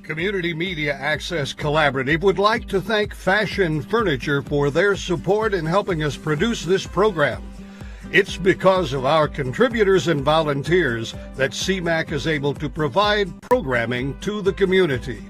Community Media Access Collaborative would like to thank Fashion Furniture for their support in helping us produce this program. It's because of our contributors and volunteers that CMAC is able to provide programming to the community.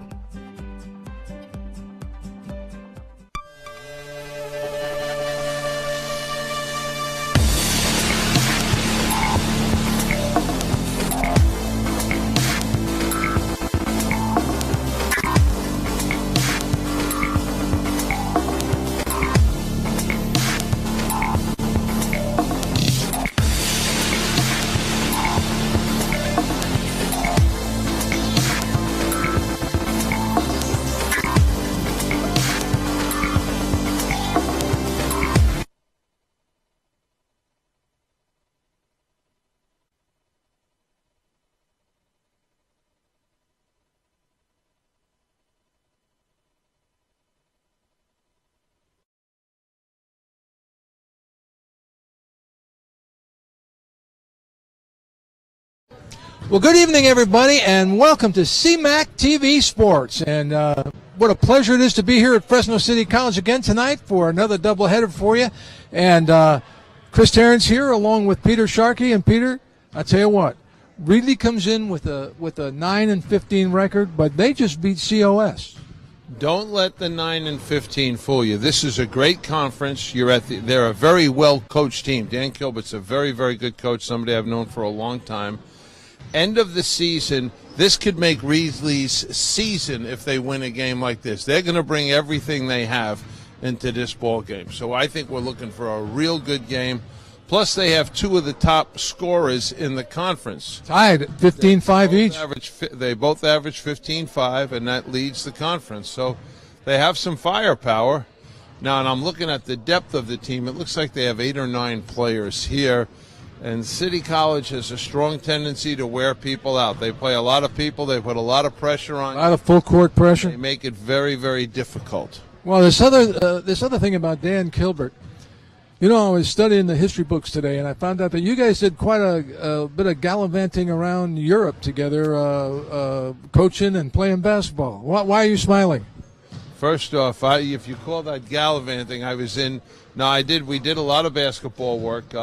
Well, good evening, everybody, and welcome to CMAC TV Sports. And what a pleasure it is to be here at Fresno City College again tonight for another doubleheader for you. And Chris Terrence here, along with Peter Sharkey. And Peter, I tell you what, Reedley comes in with a 9-15 record, but they just beat COS. Don't let the 9-15 fool you. This is a great conference. They're a very well coached team. Dan Kilbert's a very, very good coach. Somebody I've known for a long time. End of the season, this could make Reedley's season if they win a game like this. They're going to bring everything they have into this ball game. So I think we're looking for a real good game. Plus, they have two of the top scorers in the conference. Tied at 15-5 each. They both average 15-5, and that leads the conference. So they have some firepower. Now, and I'm looking at the depth of the team. It looks like they have 8 or 9 players here. And City College has a strong tendency to wear people out. They play a lot of people. They put a lot of pressure on. A lot of full court pressure. They make it very, very difficult. Well, this other thing about Dan Kilbert. You know, I was studying the history books today, and I found out that you guys did quite a bit of gallivanting around Europe together, coaching and playing basketball. Why are you smiling? First off, if you call that gallivanting, I was in. No, I did. We did a lot of basketball work.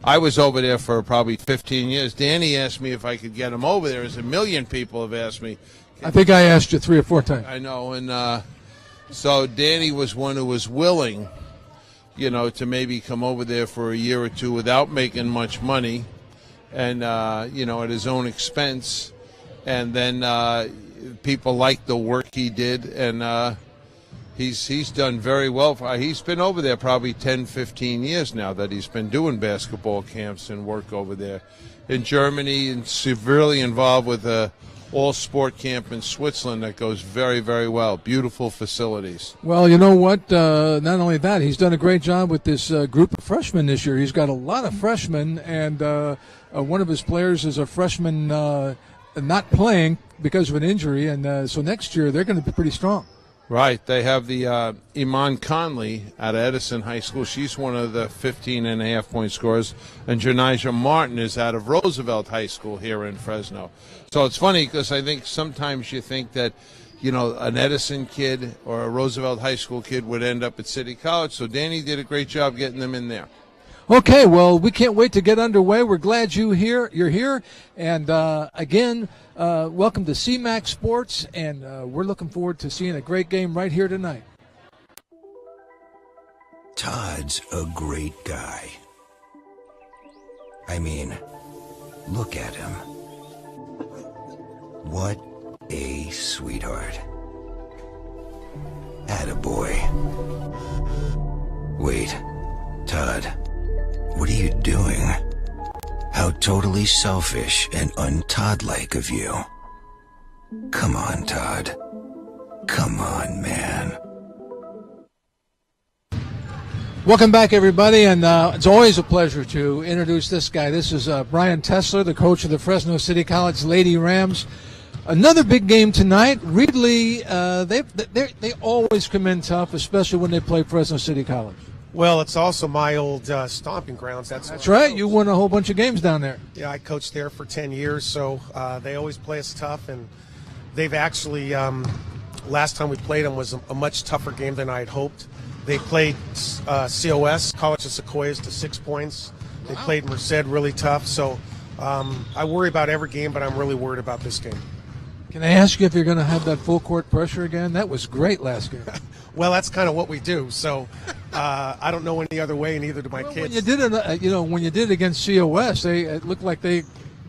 I was over there for probably 15 years. Danny asked me if I could get him over there, as a million people have asked me. I think I asked you 3 or 4 times. I know, and so Danny was one who was willing, to maybe come over there for a year or two without making much money, and at his own expense, and then people liked the work he did, and. He's done very well. He's been over there probably 10, 15 years now that he's been doing basketball camps and work over there in Germany, and severely involved with a all-sport camp in Switzerland that goes very, very well. Beautiful facilities. Well, you know what? Not only that, he's done a great job with this group of freshmen this year. He's got a lot of freshmen, and one of his players is a freshman not playing because of an injury, and so next year they're going to be pretty strong. Right. They have the Iman Conley at Edison High School. She's one of the 15.5-point scorers. And Janijah Martin is out of Roosevelt High School here in Fresno. So it's funny because I think sometimes you think that, an Edison kid or a Roosevelt High School kid would end up at City College. So Danny did a great job getting them in there. Okay, well, we can't wait to get underway. We're glad you're here. And, again, welcome to CMAC Sports, and we're looking forward to seeing a great game right here tonight. Todd's a great guy. I mean, look at him. What a sweetheart. Attaboy. Wait, Todd, what are you doing? How totally selfish and un-Todd-like of you. Come on, Todd. Come on, man. Welcome back, everybody, and it's always a pleasure to introduce this guy. This is Brian Tesler, the coach of the Fresno City College Lady Rams. Another big game tonight. Reedley, they always come in tough, especially when they play Fresno City College. Well, it's also my old stomping grounds. That's right. You won a whole bunch of games down there. Yeah, I coached there for 10 years, so they always play us tough. And they've actually, last time we played them was a much tougher game than I had hoped. They played COS, College of Sequoias, to 6 points. They played Merced really tough. So I worry about every game, but I'm really worried about this game. Can I ask you if you're going to have that full court pressure again? That was great last game. Well, that's kind of what we do. So I don't know any other way, and neither do my kids. When you did it, when you did it against COS, it looked like they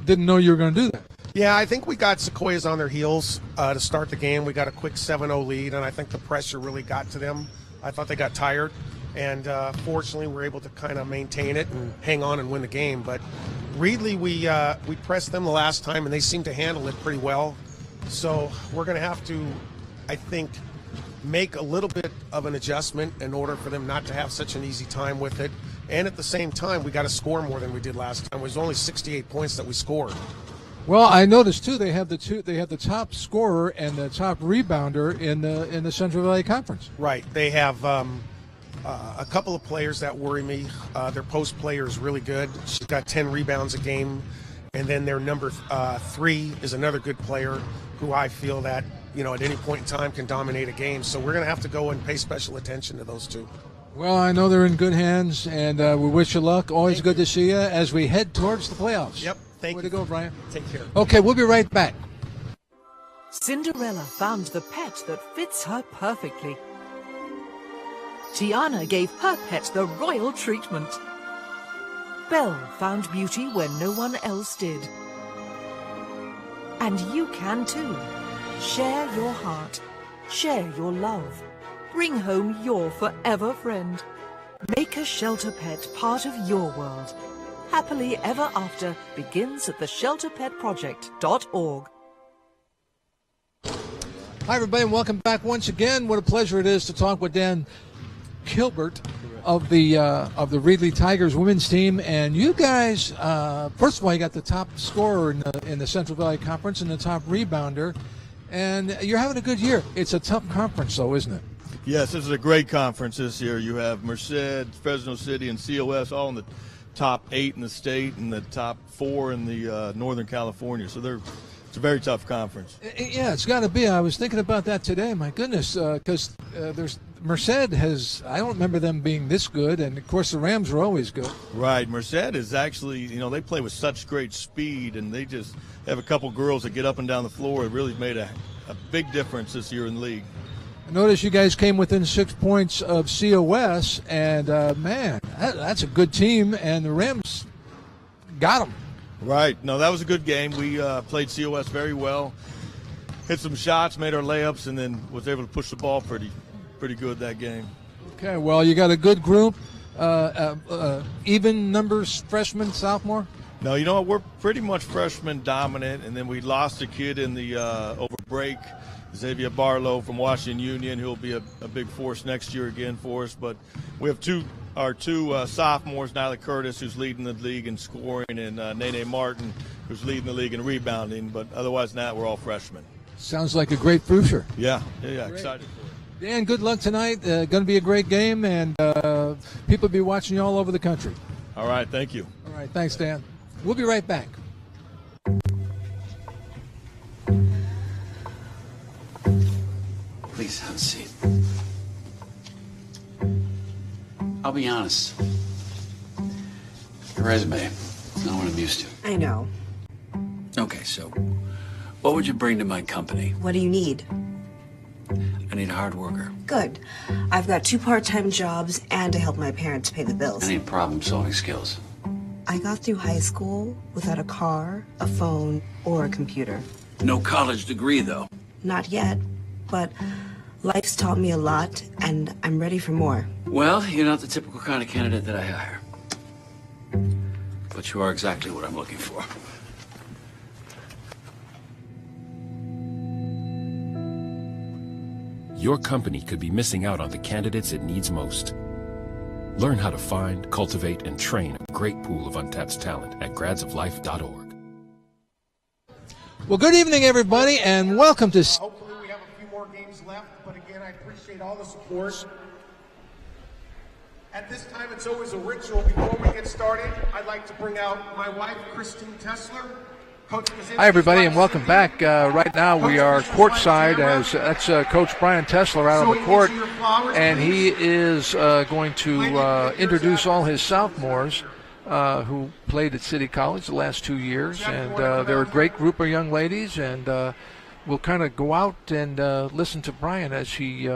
didn't know you were going to do that. Yeah, I think we got Sequoias on their heels to start the game. We got a quick 7-0 lead, and I think the pressure really got to them. I thought they got tired, and fortunately, we're able to kind of maintain it and hang on and win the game. But Reedley, we pressed them the last time, and they seemed to handle it pretty well. So we're going to have to, I think, make a little bit of an adjustment in order for them not to have such an easy time with it. And at the same time, we got to score more than we did last time. It was only 68 points that we scored. Well, I noticed too they have the top scorer and the top rebounder in the Central Valley Conference. Right. They have a couple of players that worry me. Their post player is really good. She's got 10 rebounds a game. And then their number 3 is another good player who I feel that, at any point in time can dominate a game. So we're going to have to go and pay special attention to those two. Well, I know they're in good hands, and we wish you luck. Always good to see you as we head towards the playoffs. Yep. Thank you. Way to go, Brian. Take care. Okay, we'll be right back. Cinderella found the pet that fits her perfectly. Tiana gave her pet the royal treatment. Belle found beauty where no one else did. And you can too. Share your heart. Share your love. Bring home your forever friend. Make a shelter pet part of your world. Happily Ever After begins at theshelterpetproject.org. Hi, everybody, and welcome back once again. What a pleasure it is to talk with Dan Kilbert of the Reedley Tigers women's team. And you guys, first of all, you got the top scorer in the Central Valley Conference and the top rebounder, and you're having a good year. It's a tough conference, though, isn't it? Yes, this is a great conference this year. You have Merced, Fresno City, and COS all in the top 8 in the state and the top 4 in the Northern California. So it's a very tough conference. Yeah, it's got to be. I was thinking about that today. My goodness, because there's Merced has. I don't remember them being this good, and of course the Rams are always good. Right, Merced is actually, they play with such great speed, and they just have a couple girls that get up and down the floor. It really made a big difference this year in the league. I noticed you guys came within 6 points of COS, and man, that's a good team, and the Rams got them. Right. No, that was a good game. We played COS very well, hit some shots, made our layups, and then was able to push the ball pretty good that game. Okay, well, you got a good group, even numbers, freshman, sophomore? No, you know what? We're pretty much freshman dominant, and then we lost a kid in the over break, Xavier Barlow from Washington Union, who'll be a big force next year again for us. But we have our two sophomores, Nyla Curtis, who's leading the league in scoring, and Nene Martin, who's leading the league in rebounding. But otherwise than that, we're all freshmen. Sounds like a great future. Yeah, excited for it. Dan, good luck tonight. Going to be a great game, and people will be watching you all over the country. All right, thank you. All right, thanks, Dan. We'll be right back. Please have a seat. I'll be honest. Your resume, not what I'm used to. I know. Okay, so what would you bring to my company? What do you need? I need a hard worker. Good. I've got 2 part-time jobs and to help my parents pay the bills. I need problem-solving skills. I got through high school without a car, a phone, or a computer. No college degree, though. Not yet, but life's taught me a lot, and I'm ready for more. Well, you're not the typical kind of candidate that I hire. But you are exactly what I'm looking for. Your company could be missing out on the candidates it needs most. Learn how to find, cultivate, and train a great pool of untapped talent at gradsoflife.org. Well, good evening, everybody, and welcome to... Hopefully we have a few more games left, but again, I appreciate all the support. At this time, it's always a ritual. Before we get started, I'd like to bring out my wife, Christine Tessler, Hi, everybody, and welcome back. Right now we are courtside as that's Coach Brian Tesler out on the court, and he is going to introduce all his sophomores who played at City College the last 2 years, and they're a great group of young ladies, and we'll kind of go out and listen to Brian as he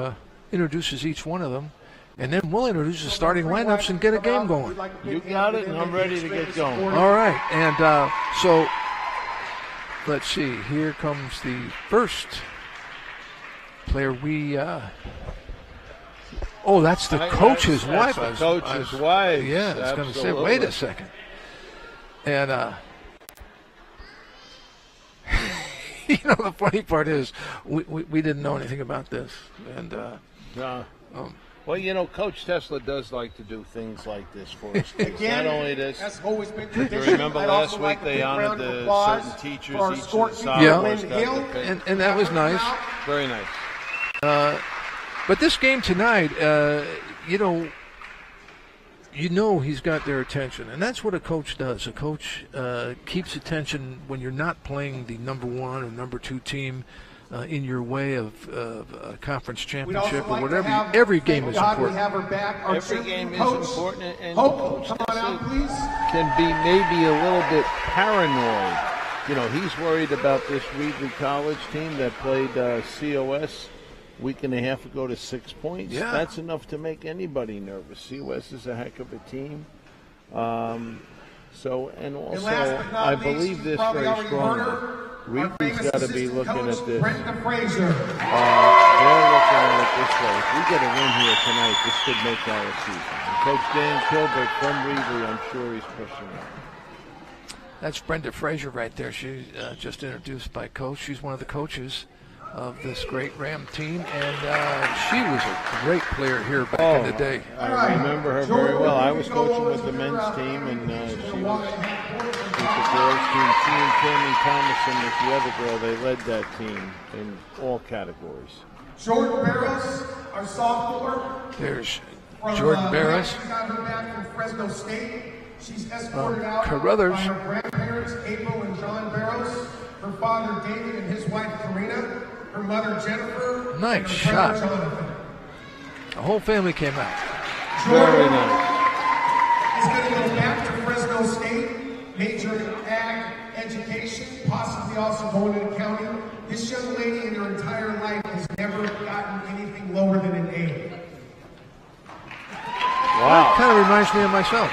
introduces each one of them, and then we'll introduce the starting lineups and get a game going. You got it, and I'm ready to get going. All right, and so let's see. Here comes the first player. That's the coach's wife. That's the coach's wife. Yeah, I was going to say, wait a second. And the funny part is we didn't know anything about this, and well, Coach Tesla does like to do things like this for us. Again, not only this. That's always been You tradition. remember last week they honored the certain teachers, each of the sophomores got the pick. and that was nice. Very nice. But this game tonight, he's got their attention, and that's what a coach does. A coach keeps attention when you're not playing the number 1 or number 2 team in your way of a conference championship or whatever. Every game is important. Every game is important, and Coach can be maybe a little bit paranoid. He's worried about this Reedley College team that played COS week and a half ago to 6 points. Yeah. That's enough to make anybody nervous. COS is a heck of a team. And also, I believe this very strongly. Reedley's got to be looking at this. They're looking at it this way. If we get a win here tonight, this could make our season. And Coach Dan Kilbert from Reedley, I'm sure he's pushing it. That's Brenda Frazier right there. She's just introduced by Coach. She's one of the coaches of this great Ram team, and she was a great player here back in the day. I remember her very well. I was coaching with the men's team, and she was with the girls' team. She and Tammy Thomason was the other girl. They led that team in all categories. Jordan Barros, our sophomore. There's Jordan Barros. She got her back from Fresno State. She's escorted out Carruthers. by her grandparents, April and John Barros, her father David and his wife Karina, her mother Jennifer. Nice and her shot. brother Jonathan. The whole family came out. Very nice. Is going to go back to Fresno State, major in ag education, possibly also going to accounting. This young lady in her entire life has never gotten anything lower than an A. Wow. Kind of reminds me of myself.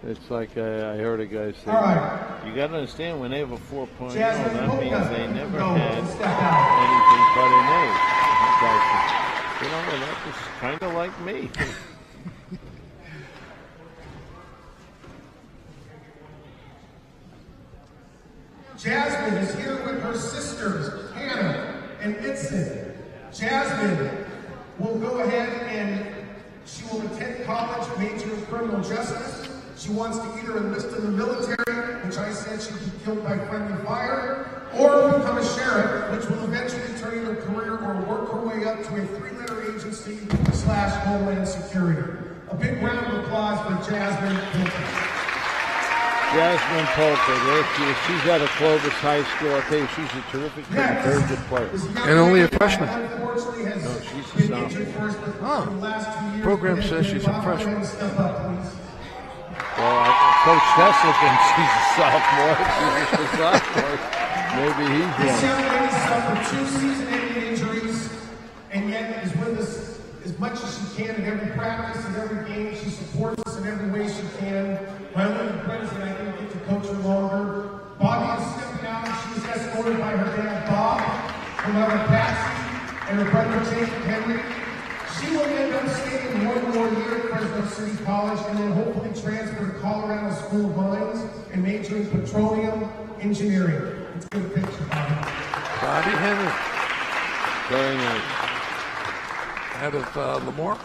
It's like I heard a guy say, you got to understand, when they have a 4.0, that means they never had anything but an A. That was kind of like me. Jasmine is here with her sisters, Hannah and Itson. Jasmine will go ahead and she will attend college, major in criminal justice. She wants to either enlist in the military, which I said she'd be killed by friendly fire, or become a sheriff, which will eventually turn into a career, or work her way up to a 3-letter agency / Homeland Security. A big round of applause for Jasmine Polka. Jasmine Polka, there she is. She's out of Clovis High School. I'll tell you, she's a terrific, very good player. And only a freshman. No, she's a sophomore. Oh, program says she's a freshman. Well, Coach Tesla thinks she's a sophomore. She's a sophomore. Maybe he's This wrong. young lady suffered 2 season-ending injuries, and yet is with us as much as she can in every practice and every game. She supports us in every way she can. My only regret is that I didn't get to coach her longer. Bobby is stepping out. She was escorted by her dad, Bob, her mother, Patsy, and her brother, Jacob Henry. She will end up staying 1 more year at Fresno City College and then hopefully transfer to Colorado School of Mines and major in petroleum engineering. Let's get a picture, Bobby. Bobby Henry. Very nice. Out of Lemoore.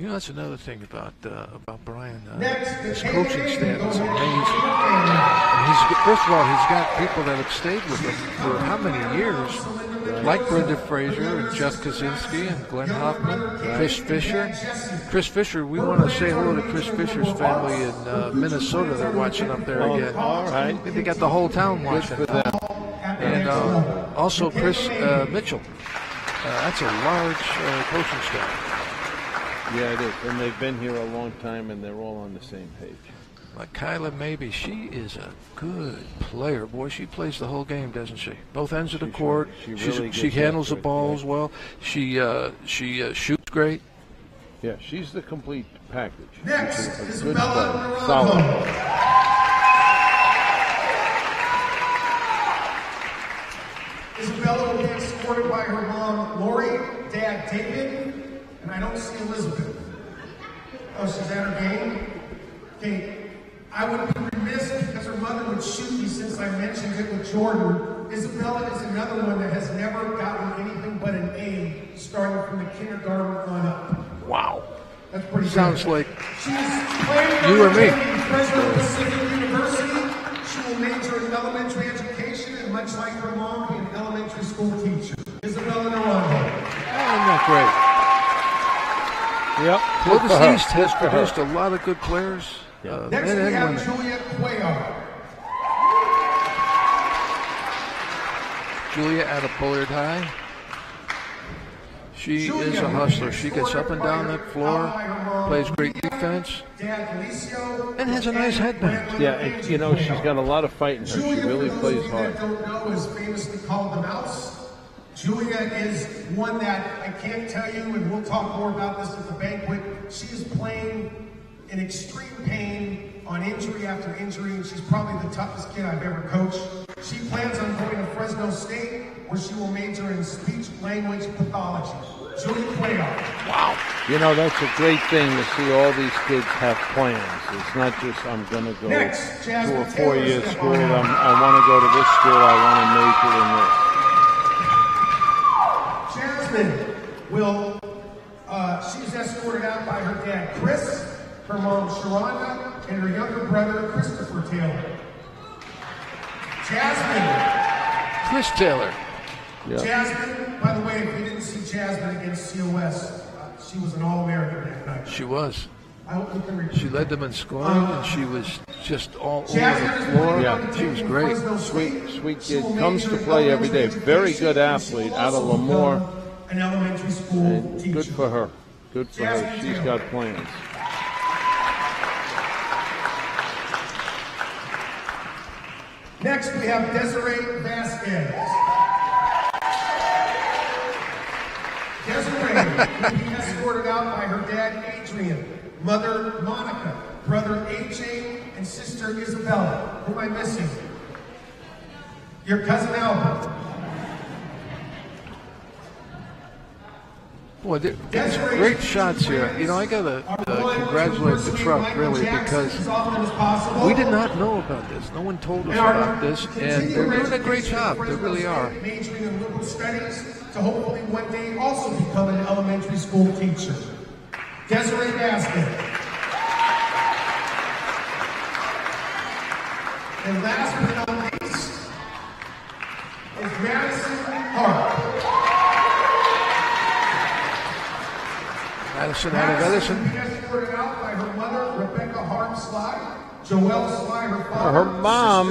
You know, that's another thing about Brian. His coaching staff is amazing. First of all, he's got people that have stayed with him for how many years? Like Brenda Frazier and Jeff Kaczynski and Glenn Hoffman, Chris Fisher. Chris Fisher, we want to say hello to Chris Fisher's family in Minnesota. They're watching up there again. All right. They got the whole town watching. Good for them. And also Chris Mitchell. That's a large coaching staff. Yeah, it is. And they've been here a long time, and they're all on the same page. Like Kyla Maybe, she is a good player. Boy, she plays the whole game, doesn't she? Both ends of the court. She handles the balls well. She shoots great. Yeah, she's the complete package. Next she's is a good Bella player. Solid. Isabella will be escorted by her mom, Lori, dad, David, and I don't see Elizabeth. Oh, she's at her game? Okay, I would be remiss because her mother would shoot me since I mentioned it with Jordan. Isabella is another one that has never gotten anything but an A, starting from the kindergarten on up. Wow. That's pretty Sounds good. like She's playing you or me. Fresno City University. She will major in elementary education and, much like her mom, be an elementary school teacher. Isabella Naranjo. Isn't that great? Yep. Clovis East has produced a lot of good players. Next men we and have women. Julia Cuellar. Julia out of Bullard High. She is a hustler. She gets up and down that floor, plays great defense, and has a nice headband. Yeah, and, you know, she's got a lot of fight in her. She really plays hard. Don't know is famously called the Mouse. Julia is one that I can't tell you, and we'll talk more about this at the banquet. She is playing in extreme pain on injury after injury, and she's probably the toughest kid I've ever coached. She plans on going to Fresno State, where she will major in speech-language pathology. Julia Cuellar. Wow. You know, that's a great thing to see all these kids have plans. It's not just, I'm going to go Next, to a Jasmine 4-year Taylor's school. on. I want to go to this school. I want to major in this. Jasmine will, she's escorted out by her dad, Chris, her mom, Sharonda, and her younger brother, Christopher Taylor. Jasmine. Chris Taylor. Yeah. Jasmine, by the way, if you didn't see Jasmine against COS, she was an All-American that night. She was. I hope you can repeat. She led them in scoring, and she was just all over the floor. Yeah. She was great. Sweet kid. Comes to play every day. Very good athlete out of Lemoore. An elementary school teacher. Good for her. Good for her. She's got plans. Next, we have Desiree Vasquez. Desiree will be escorted out by her dad, Adrian, mother, Monica, brother, AJ, and sister, Isabella. Who am I missing? Your cousin, Albert. Boy, there's great shots here. You know, I got to congratulate the truck, really, because we did not know about this. No one told us about this, and they're doing a great job. They really are. Majoring in liberal studies to hopefully one day also become an elementary school teacher. Desiree Vasquez. And last but not least is Madison Hart. Madison out of Edison. Escorted out by her mother, Rebecca Hart Sly, Joelle Sly, her father. Her mom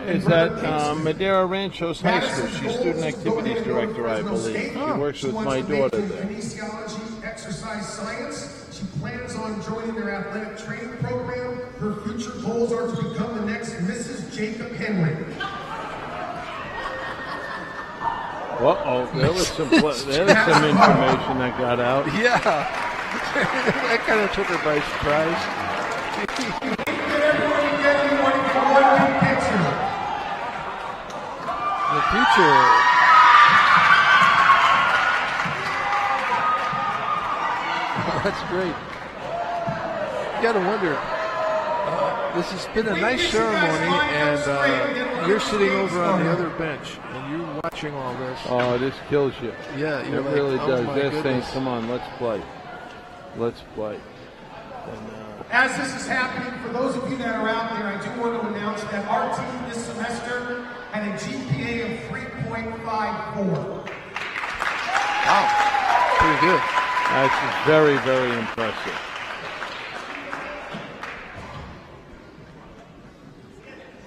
sister, is at Madera Ranchos High School. She's student activities director, I believe. She works with my daughter there. Kinesiology, exercise science. She plans on joining their athletic training program. Her future goals are to become the next Mrs. Jacob Henry. Uh-oh, there was some information that got out. Yeah. That kind of took her by surprise. The future. That's great. You got to wonder. This has been a nice ceremony, and you're sitting over on the other bench, and you're watching all this. Oh, this kills you. Yeah, It you're like, really oh does. my They're saying, goodness. come on, let's play. let's play. As this is happening, for those of you that are out there, I do want to announce that our team this semester had a GPA of 3.54. Wow, pretty good. That's very, very impressive.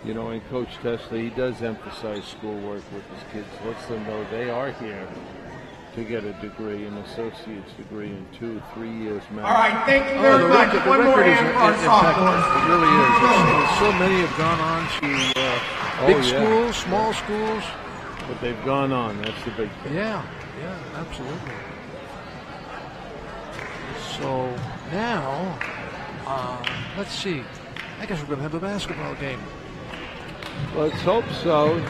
You know, and Coach Tesla, he does emphasize schoolwork with his kids. Lets them know they are here to get a degree, an associate's degree in 2-3 years max. All right, thank you very much. One more hand for our sophomores. It really is. So many have gone on to big schools, small schools. But they've gone on. That's the big thing. Yeah, absolutely. So now, let's see. I guess we're going to have a basketball game. Let's hope so.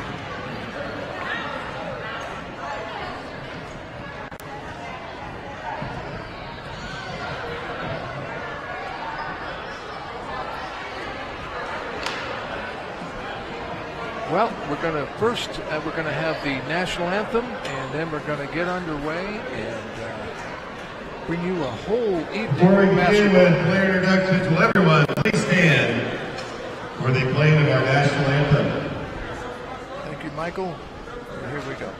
Well, we're going to first, we're going to have the national anthem, and then we're going to get underway and bring you a whole evening Before we of begin basketball. with player introductions, will everyone please stand for the playing of our national anthem. Thank you, Michael. And here we go.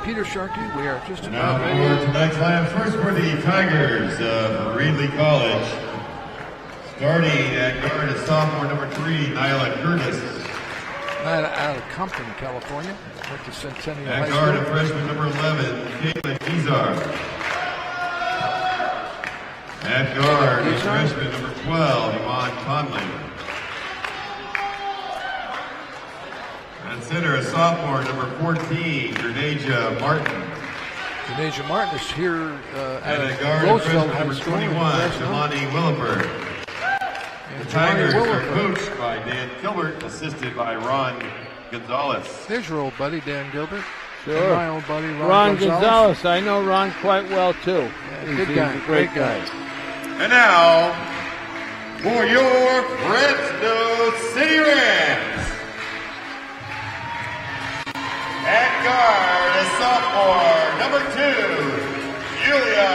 Peter Sharkey, we are just Now about ready. for tonight's lineup, first for the Tigers of Reedley College. Starting at guard is sophomore number 3, Nyla Curtis. Out of Compton, California. Went to Centennial High At School. guard, a freshman number 11, Caitlin Gizar. At guard, a freshman number 12, Iman Conley. At center, a sophomore number 14, Grenasia Martin. Grenasia Martin is here And at at guard, a Roosevelt freshman number High School. 21, Jelani Williford. The Tigers are coached by Dan Gilbert, assisted by Ron Gonzalez. There's your old buddy, Dan Gilbert. Sure. And my old buddy, Ron Gonzalez. I know Ron quite well, too. Yeah, good guy. Great guy. And now, for your Fresno City Rams. At guard is sophomore number 2, Julia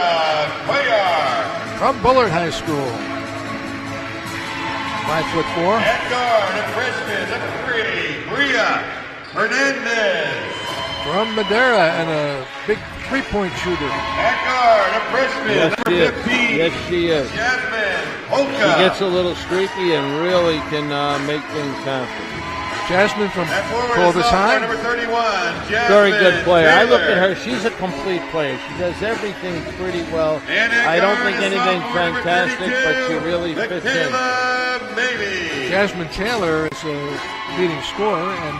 Cuellar. From Bullard High School. 5'4". At guard, a freshman number 3, Bria Hernandez. From Madera and a big three-point shooter. At guard, a freshman number 15. Yes, she is. Jasmine Holka. She gets a little streaky and really can make things happen. Jasmine from Clovis High. Number 31, Jasmine Very good player. I look Taylor. at her. She's a complete player. She does everything pretty well. And at I don't guard, think a anything sophomore, number fantastic, 32, but she really fits in. Michaela Maybe. Jasmine Taylor is a leading scorer, and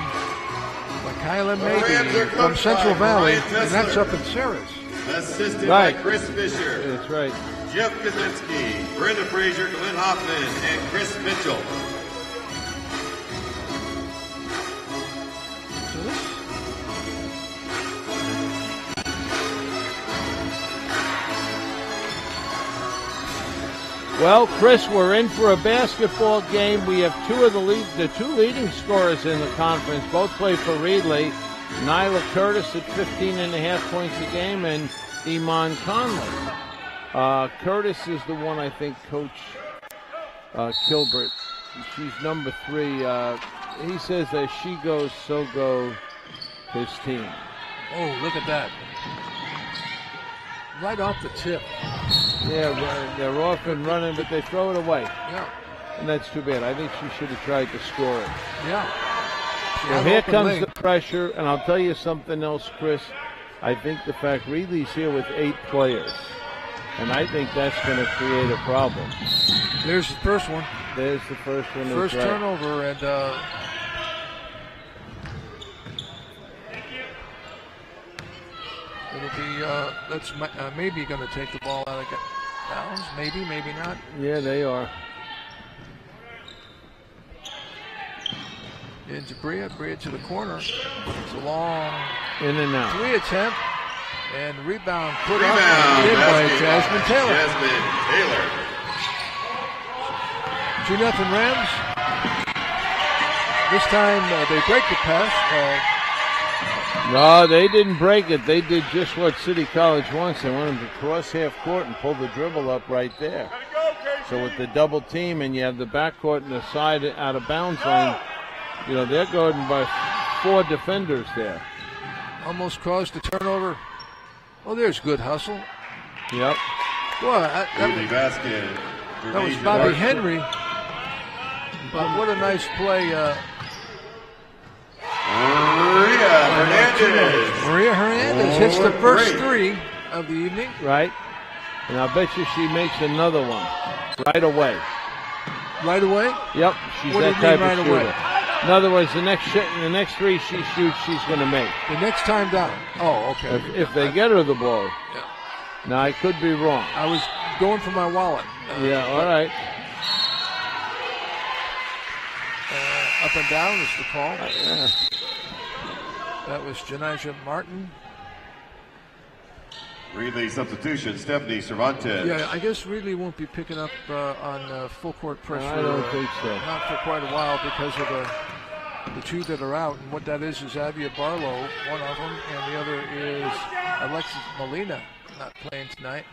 Michaela Maybe from Central Valley, and that's up in Sarah's. Assisted Right. by Chris Fisher, That's right. Jeff Kaczynski, Brenda Frazier, Glenn Hoffman, and Chris Mitchell. Well, Chris, we're in for a basketball game. We have two leading scorers in the conference. Both play for Reedley. Nyla Curtis at 15.5 points a game, and Iman Conley. Curtis is the one, I think, Coach Kilbert. She's number 3. He says as she goes, so go his team. Oh, look at that. Right off the tip. Yeah, they're off and running, but they throw it away. Yeah. And that's too bad. I think she should have tried to score it. Yeah. Well, here comes the pressure, and I'll tell you something else, Chris. I think the fact Reedley's here with 8 players, and I think that's going to create a problem. There's the first one. There's the first one. First turnover, and it'll be that's maybe going to take the ball out of bounds. Maybe, maybe not. Yeah, they are. Into Bria to the corner. It's a long in and out 3 attempt, and rebound put up by Jasmine Taylor. 2-0 Rams. This time they break the pass. No, they didn't break it. They did just what City College wants. They want them to cross half court and pull the dribble up right there. So with the double team, and you have the backcourt and the side out of bounds line, you know, they're guarding by 4 defenders there. Almost caused the turnover. Oh, there's good hustle. Yep. Boy, that was Bobby Henry. But what a nice play. Maria Hernandez hits the first 3 of the evening. Right. And I bet you she makes another one right away. Right away? Yep. She's what that type right of shooter. Away? In other words, the next 3 she shoots, she's going to make. The next time down. Oh, okay. If they get her the ball. Yeah. Now, I could be wrong. I was going for my wallet. Yeah, all right. Up and down is the call. Yeah. That was Janijah Martin. Reedley substitution, Stephanie Cervantes. Yeah, I guess Reedley won't be picking up on full court pressure. I don't think so. Not for quite a while because of the 2 that are out. And what that is Avia Barlow, one of them, and the other is Alexis Molina, not playing tonight.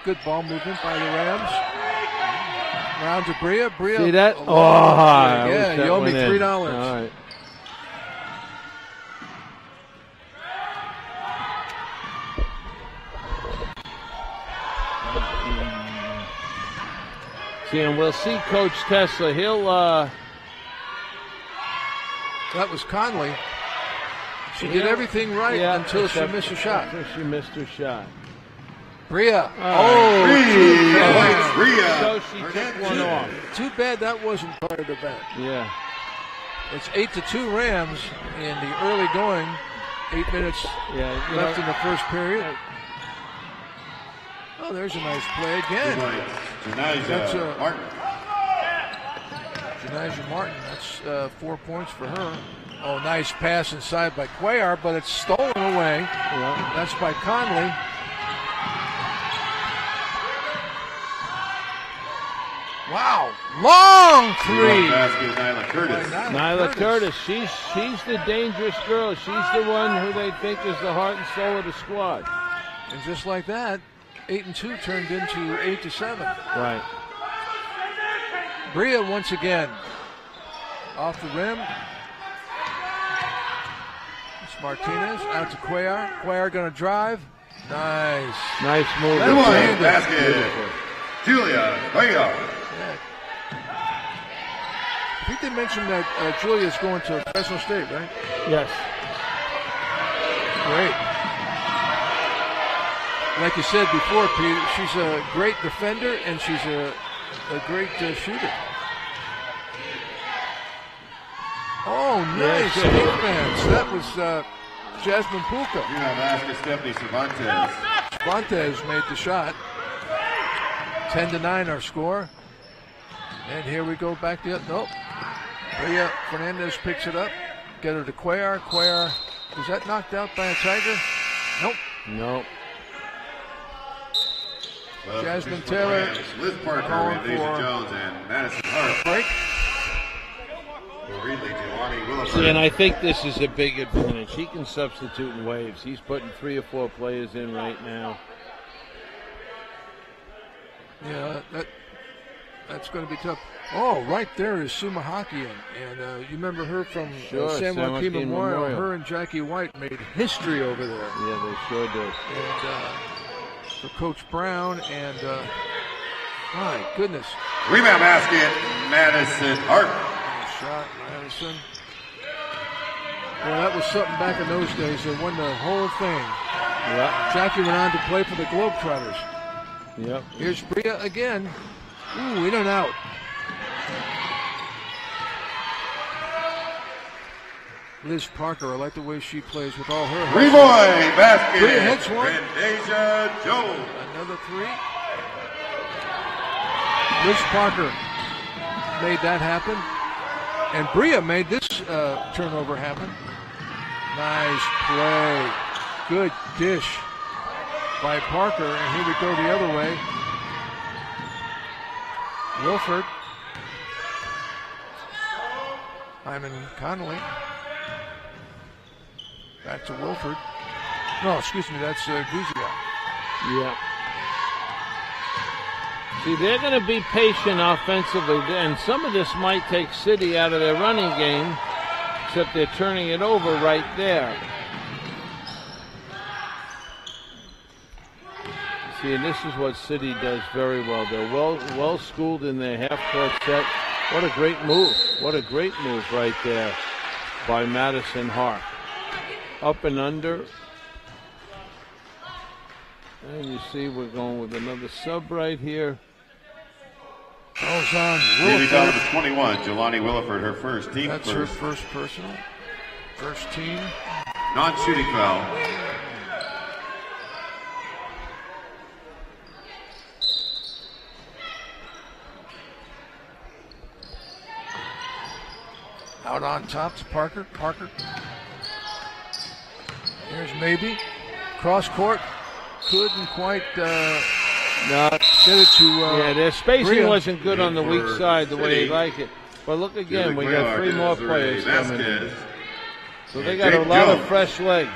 Good ball movement by the Rams. Round to Bria. See that? Oh, yeah, you owe me $3. All right. See, and we'll see Coach Tesla. He'll that was Conley. She did everything right until she missed a shot. Until she missed her shot. Bria. Bria. So she took one off. Too bad that wasn't part of the bet. Yeah. It's 8-2 Rams in the early going. 8 minutes left in the first period. Oh, there's a nice play again. Janijah Martin. Janijah Martin. That's 4 points for her. Oh, nice pass inside by Cuellar, but it's stolen away. Yeah. That's by Conley. Wow, long 3. Basket, Nyla Curtis. Nyla Curtis, she's the dangerous girl. She's the one who they think is the heart and soul of the squad. And just like that, 8-2 turned into 8-7. Right. Bria once again off the rim. It's Martinez out to Cuellar. Cuellar going to drive. Nice. Nice move. Basket. Julia Cuellar. I think they mentioned that Julia's going to Fresno State, right? Yes. Great. Like you said before, Pete, she's a great defender and she's a great shooter. Oh, nice defense. That was Jasmine Puka. Basket, Stephanie Cervantes. Cervantes made the shot. 10-9 our score. And here we go back to nope. Bria Fernandez picks it up. Get her to Cuellar. Cuellar, was that knocked out by a Tiger? Nope. Nope. Jasmine Taylor Liz Parker, calling Reedley for Jones, and Madison Hart. break. Reedley, Jelani Williford. See, and I think this is a big advantage. He can substitute in waves. He's putting 3 or 4 players in right now. Yeah, that's going to be tough. Oh, right there is Suma Hakian. And you remember her from San Joaquin Memorial. Her and Jackie White made history over there. Yeah, they sure did. And for Coach Brown and, my goodness. Rebound basket, Madison Hart. Nice shot, Madison. Well, that was something back in those days. They won the whole thing. Yep. Jackie went on to play for the Globetrotters. Yep. Here's Bria again. Ooh, in and out. Liz Parker, I like the way she plays with all her. Three-point basket. Bria hits one. Rendasia Jones. Another 3. Liz Parker made that happen. And Bria made this turnover happen. Nice play. Good dish by Parker. And here we go the other way. Wilford. Hyman Connolly. Back to Wilford. No, excuse me, that's Guzia. Yeah. See, they're going to be patient offensively, and some of this might take City out of their running game, except they're turning it over right there. See, and this is what City does very well. They're well schooled in their half-court set. What a great move. What a great move right there by Madison Hart. Up and under. And you see we're going with another sub right here. Calls on Maybe down Williford. to 21, Jelani Williford, her first team. That's her first personal. First team. Non-shooting foul. Out on top to Parker. Parker. Here's maybe. Cross court. Couldn't quite get it to. Yeah, their spacing Bria. wasn't good on the weak side the way they like it. But look again, we got 3 more players coming in. So they got a lot of fresh legs.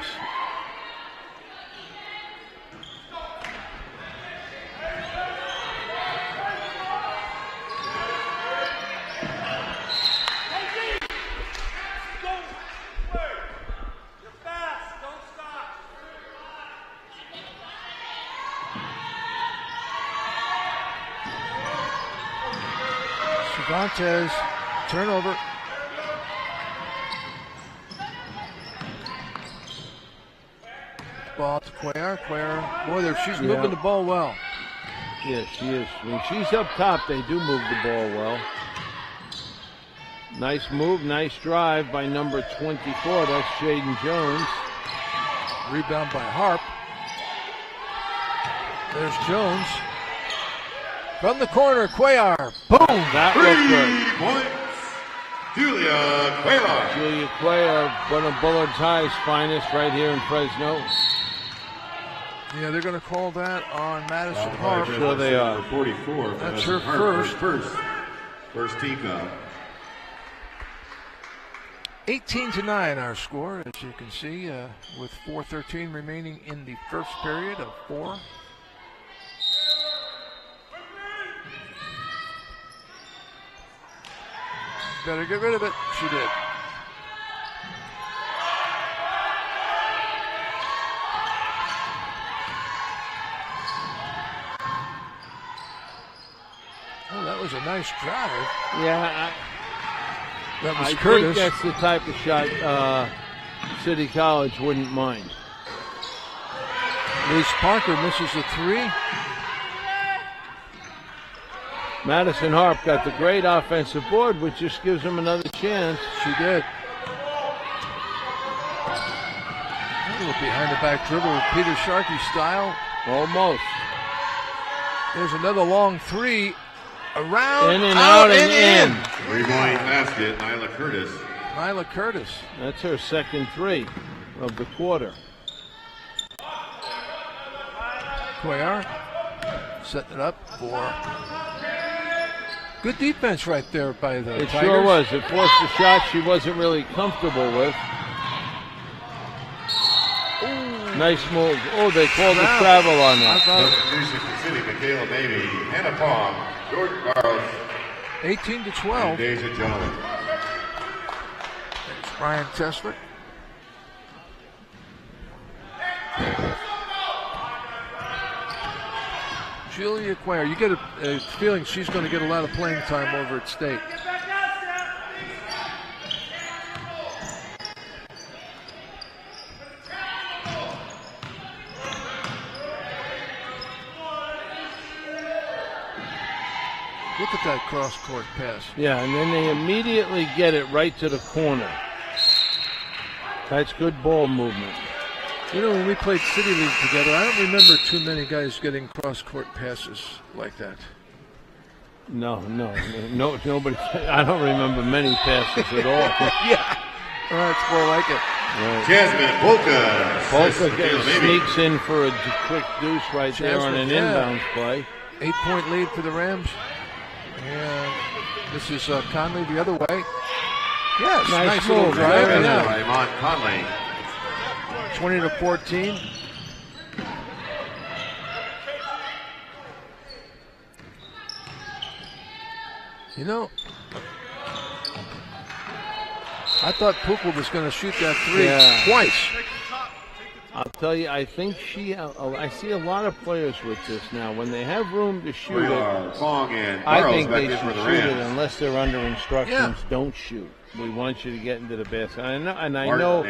Cervantes, turnover. Ball to Cuellar. Cuellar, boy, she's moving the ball well. Yeah, she is. When she's up top, they do move the ball well. Nice move, nice drive by number 24. That's Jaden Jones. Rebound by Harp. There's Jones. From the corner, Cuellar. Boom! That looked good. 3 points. Julia Cuellar. Julia Cuellar, one of Bullard's High's finest right here in Fresno. Yeah, they're going to call that on Madison Harp. Sure they are. 44. That's her first. First team foul. 18-9 our score, as you can see, with 4:13 remaining in the first period of 4. Better get rid of it. She did. Oh, that was a nice drive. Yeah, That was I Curtis. think that's the type of shot City College wouldn't mind. Liz Parker misses a 3. Madison Harp got the great offensive board, which just gives them another chance. She did. A little behind the back dribble with Peter Sharkey style. Almost. There's another long 3. Around, in and out and in. 3-point basket, Nyla Curtis. Nyla Curtis. That's her second 3 of the quarter. Cuellar. Setting it up for good defense right there by the It Tigers. sure was. It forced a shot she wasn't really comfortable with. Ooh. Nice move. Oh, they called the travel on that. Substitution for City, Michaela Mabey, Hannah Pong, Jordan Barrows, 18-12. and Deja Jones. There's Brian Tesler. Julia Quayer, you get a feeling she's going to get a lot of playing time over at State. Look at that cross-court pass. Yeah, and then they immediately get it right to the corner. That's good ball movement. You know, when we played City League together, I don't remember too many guys getting cross-court passes like that. No, nobody. I don't remember many passes at all. Yeah, that's more like it. Right. Jasmine Polka. Sneaks in for a quick deuce right there on an inbounds play. 8-point lead for the Rams. And this is Conley the other way. Yes, nice little move. drive. By Iman Conley. 20-14. You know, I thought Pukul was going to shoot that three twice. I'll tell you, I think I see a lot of players with this now. When they have room to shoot it, I think they should shoot it unless they're under instructions. Don't shoot. We want you to get into the basket. I know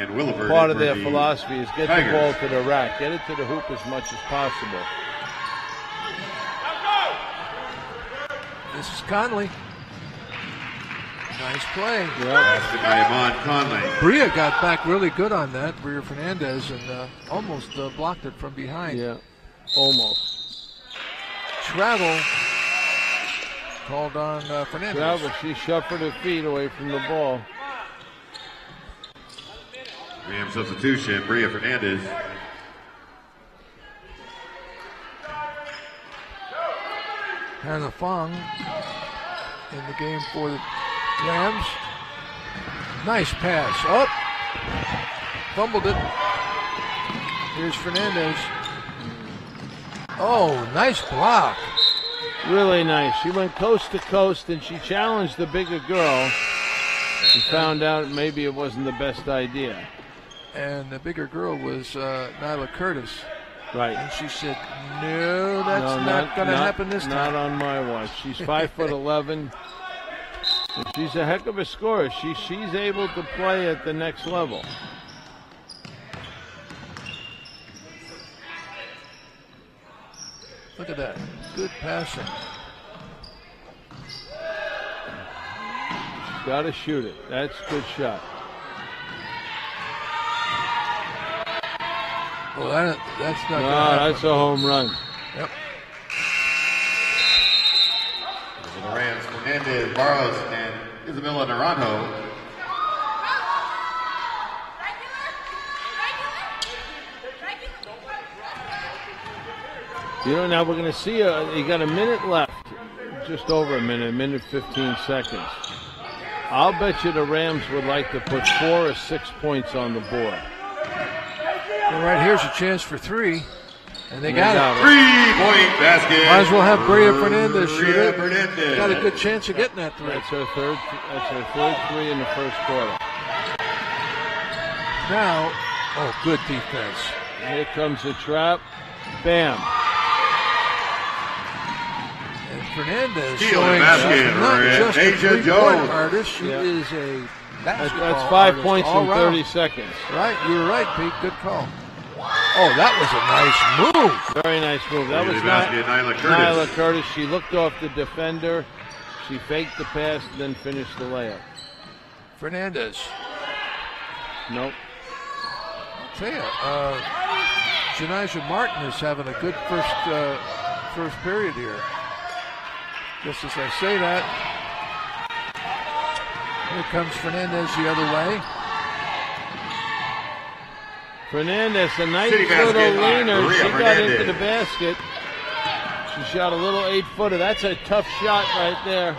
part of their philosophy is get the ball to the rack, get it to the hoop as much as possible. This is Conley. Nice play. Basket by Iman Conley. Bria got back really good on that, Bria Fernandez, and almost blocked it from behind. Yeah, almost. Travel called on Fernandez. Travel, she shuffled her feet away from the ball. Ram substitution, Bria Fernandez. Hannah Fong in the game for the Rams. Nice pass. Up. Fumbled it. Here's Fernandez. Oh, nice block. Really nice. She went coast to coast and she challenged the bigger girl and found out maybe it wasn't the best idea. And the bigger girl was Nyla Curtis. Right. And she said, no, that's not going to happen this time. Not on my watch. She's 5'11". And she's a heck of a scorer. She's able to play at the next level. Look at that. Good passing. Got to shoot it. That's a good shot. Well, that's not that's a home run. Yep. The Rams, Fernandez, Barros, and Isabella Naranjo. You know, now we're going to see, you got a minute left, just over a minute 15 seconds. I'll bet you the Rams would like to put 4 or 6 points on the board. All right, here's a chance for 3. And they got it. 3-point basket. Might as well have Bria Fernandez shoot it. Got a good chance of getting that 3. That's her third 3 in the first quarter. Now, good defense. Here comes the trap. Bam. And Fernandez Steal showing basket, she's not just a Deja 3-point Jones. artist. She is a basketball That's 5 artist points all in around. 30 seconds. Right, you were right, Pete. Good call. Oh, that was a nice move. Very nice move. That was basket, Nyla Curtis. Nyla Curtis. She looked off the defender. She faked the pass, then finished the layup. Fernandez. Nope. I'll tell you, Janijah Martin is having a good first period here. Just as I say that, here comes Fernandez the other way. Fernandez, a nice City little basket by leaner. Maria She got Fernandez. into the basket. She shot a little 8-footer. That's a tough shot right there.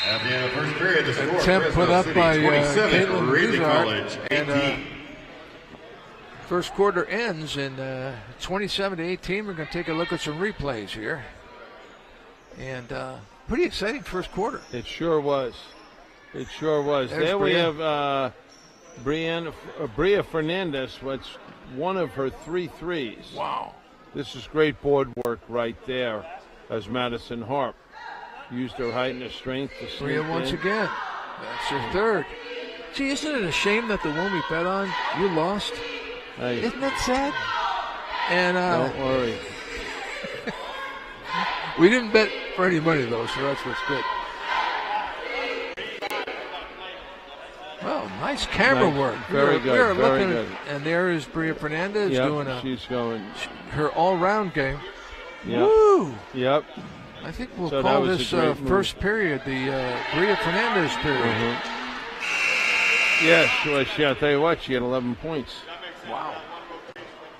At the end of the first period, the score, Attempt put Fresno up City, by 27, Caitlin Reedley Buzard, College, 18. and first quarter ends in 27-18. We're going to take a look at some replays here, and pretty exciting first quarter. It sure was. It sure was. There's there Bria. we have Bria Fernandez. What's one of her 3 threes. Wow. This is great board work right there as Madison Harp used her height and her strength to sneak Bria once in. again. That's her third. Gee, isn't it a shame that the one we bet on, you lost? Hey, Isn't that sad? And don't worry. we didn't bet for any money, though, so that's what's good. Well, nice camera Nice. work. Very We were good, very looking good. and there is Bria Fernandez doing she's going. her all-round game. Yep. Woo! Yep. I think we'll So that call was this a great move. first period the Bria Fernandez period. Mm-hmm. Yeah, I'll tell you what, she had 11 points. Wow.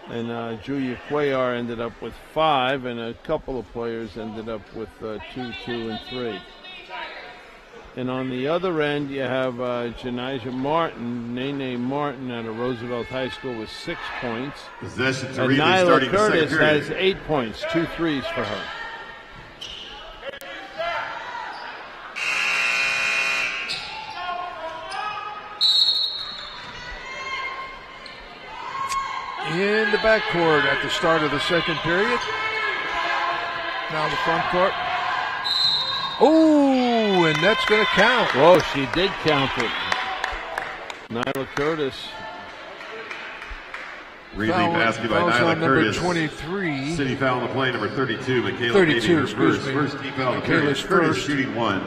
And Julia Cuellar ended up with 5, and a couple of players ended up with 2, 2, and 3. And on the other end, you have Janijah Martin, Nene Martin out of Roosevelt High School with 6 points. Possession to And Reedley Nyla starting the second Curtis period. has 8 points, 2 threes for her. In the backcourt at the start of the second period. Now the front court. Oh, and that's going to count. Whoa, she did count it. Nyla Curtis. Reedley Foul- basket by fouls on Nyla number Curtis. 23. City foul on the play, number 32. Michaela 32, Daly, her excuse first. me. First team foul on the Michaela's period. Curtis first. shooting 1.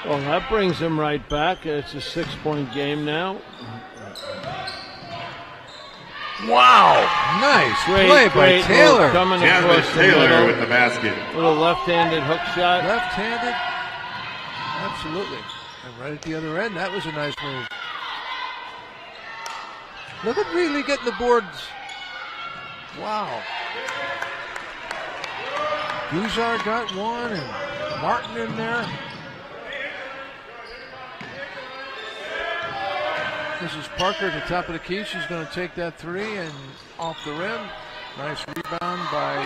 Well, that brings him right back. It's a 6-point game now. Wow. Nice Great play by great Taylor. move coming Jasmine across the Taylor middle. with the basket. Little left-handed hook shot. Left-handed. Absolutely. And right at the other end, that was a nice move. Look at Reedley getting the boards. Wow. Buzard got one and Martin in there. This is Parker at the top of the key. She's going to take that 3 and off the rim. Nice rebound by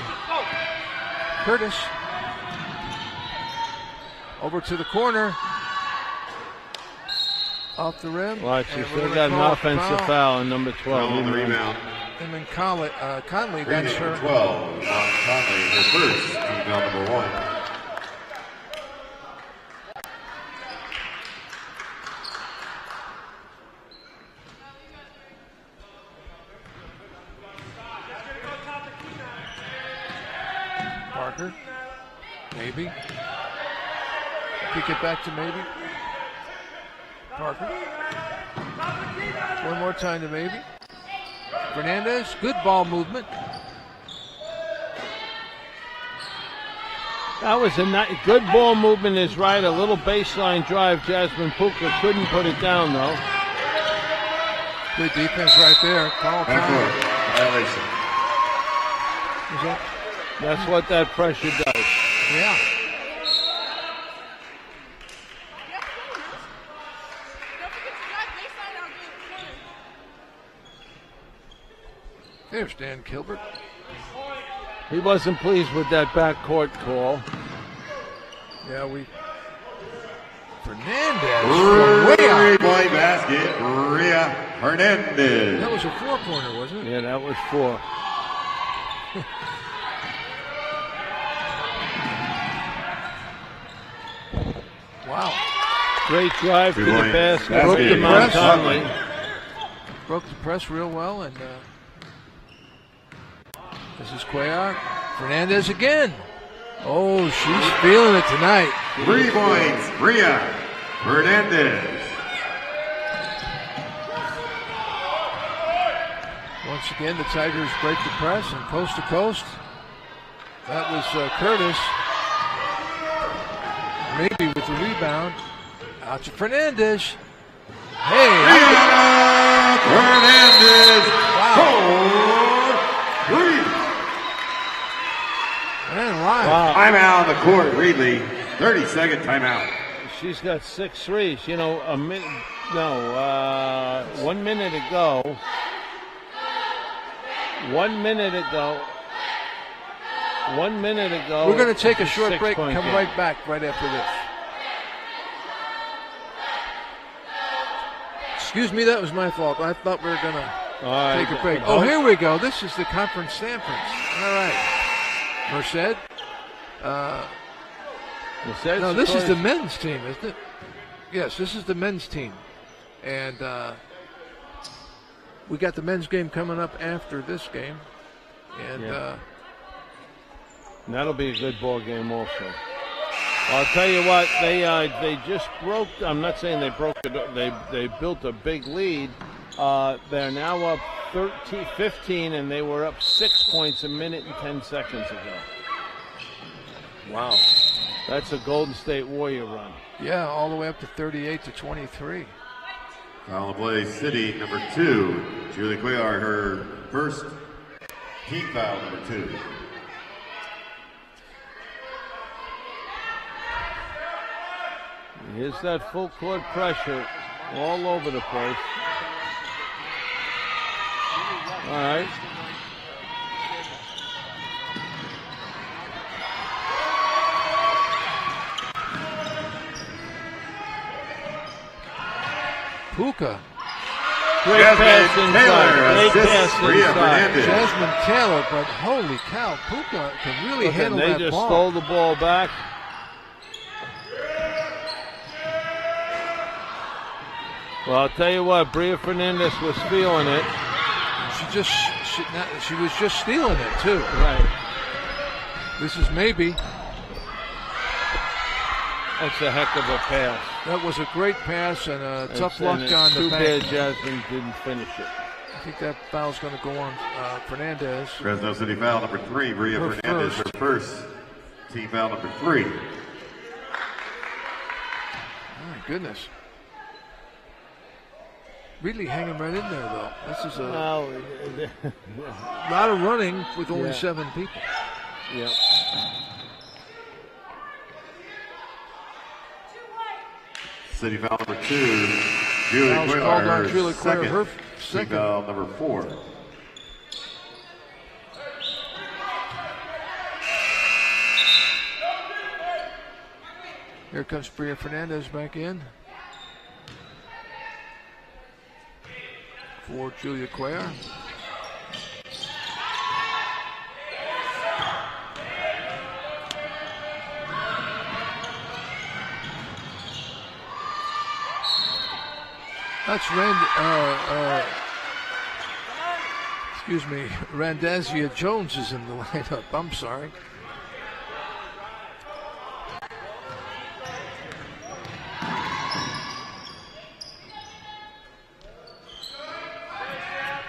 Curtis. Over to the corner. Off the rim. Watch, And she's we're still gonna got an call offensive foul on number 12. Foul on the rebound. And then Conley, Reedley, that's number her. 12. Conley, her first. Team foul number 1. Parker. Maybe. Kick it back to maybe. Parker. One more time to maybe. Fernandez, good ball movement. That was a good ball movement is right. A little baseline drive. Jasmine Puka couldn't put it down, though. Good defense right there. Call time. Violation. That's what that pressure does. Yeah. There's Dan Kilbert. He wasn't pleased with that backcourt call. Yeah, Fernandez from way out. 3-point basket, Bria Hernandez. That was a 4-pointer, wasn't it? Yeah, that was 4. Wow. Great drive to the 3-point basket. basket. Broke the press. Conley. Broke the press real well, and this is Cuellar. Fernandez again. Oh, she's feeling it tonight. 3 points, Bria Hernandez. Once again, the Tigers break the press and coast to coast. That was Curtis. maybe with the rebound. Out to Fernandez. Hey. Fernandez. Wow. 4-3. Man, live. Wow. Timeout on the court, Reedley. 30-second timeout. She's got 6 threes. You know, 1 minute ago. 1 minute ago. 1 minute ago. We're going to take a short break and come game. right back right after this. Excuse me, that was my fault. I thought we were going to take a break. Oh, here we go. This is the conference standings. All right. Merced. No, this is the men's team, isn't it? Yes, this is the men's team. And we got the men's game coming up after this game. And that'll be a good ball game also. I'll tell you what, they just broke. I'm not saying they broke it. They built a big lead. They're now up 15, and they were up 6 points a minute and 10 seconds ago. Wow. That's a Golden State Warrior run. Yeah, all the way up to 38-23. Foul play, City, number 2. Julie Cuellar, her first team foul, number 2. Here's that full court pressure all over the place. All right. Puka. Great pass inside. Great pass inside. Jasmine Taylor, but holy cow, Puka can really handle that ball. They just stole the ball back. Well, I'll tell you what, Bria Fernandez was feeling it. She was just stealing it too. Right. This is maybe. That's a heck of a pass. That was a great pass and tough luck on the bank. Too bad Jasmine didn't finish it. I think that foul's going to go on Fernandez. Fresno City foul number 3. Bria Fernandez, her first team foul number 3. My goodness. Really hanging right in there, though. This is a lot of running with only 7 people. Yeah. City foul number 2. Julie Cuellar, her second foul number 4. Here comes Bria Fernandez back in. For Julia Cuellar. That's Randazia Jones is in the lineup. I'm sorry.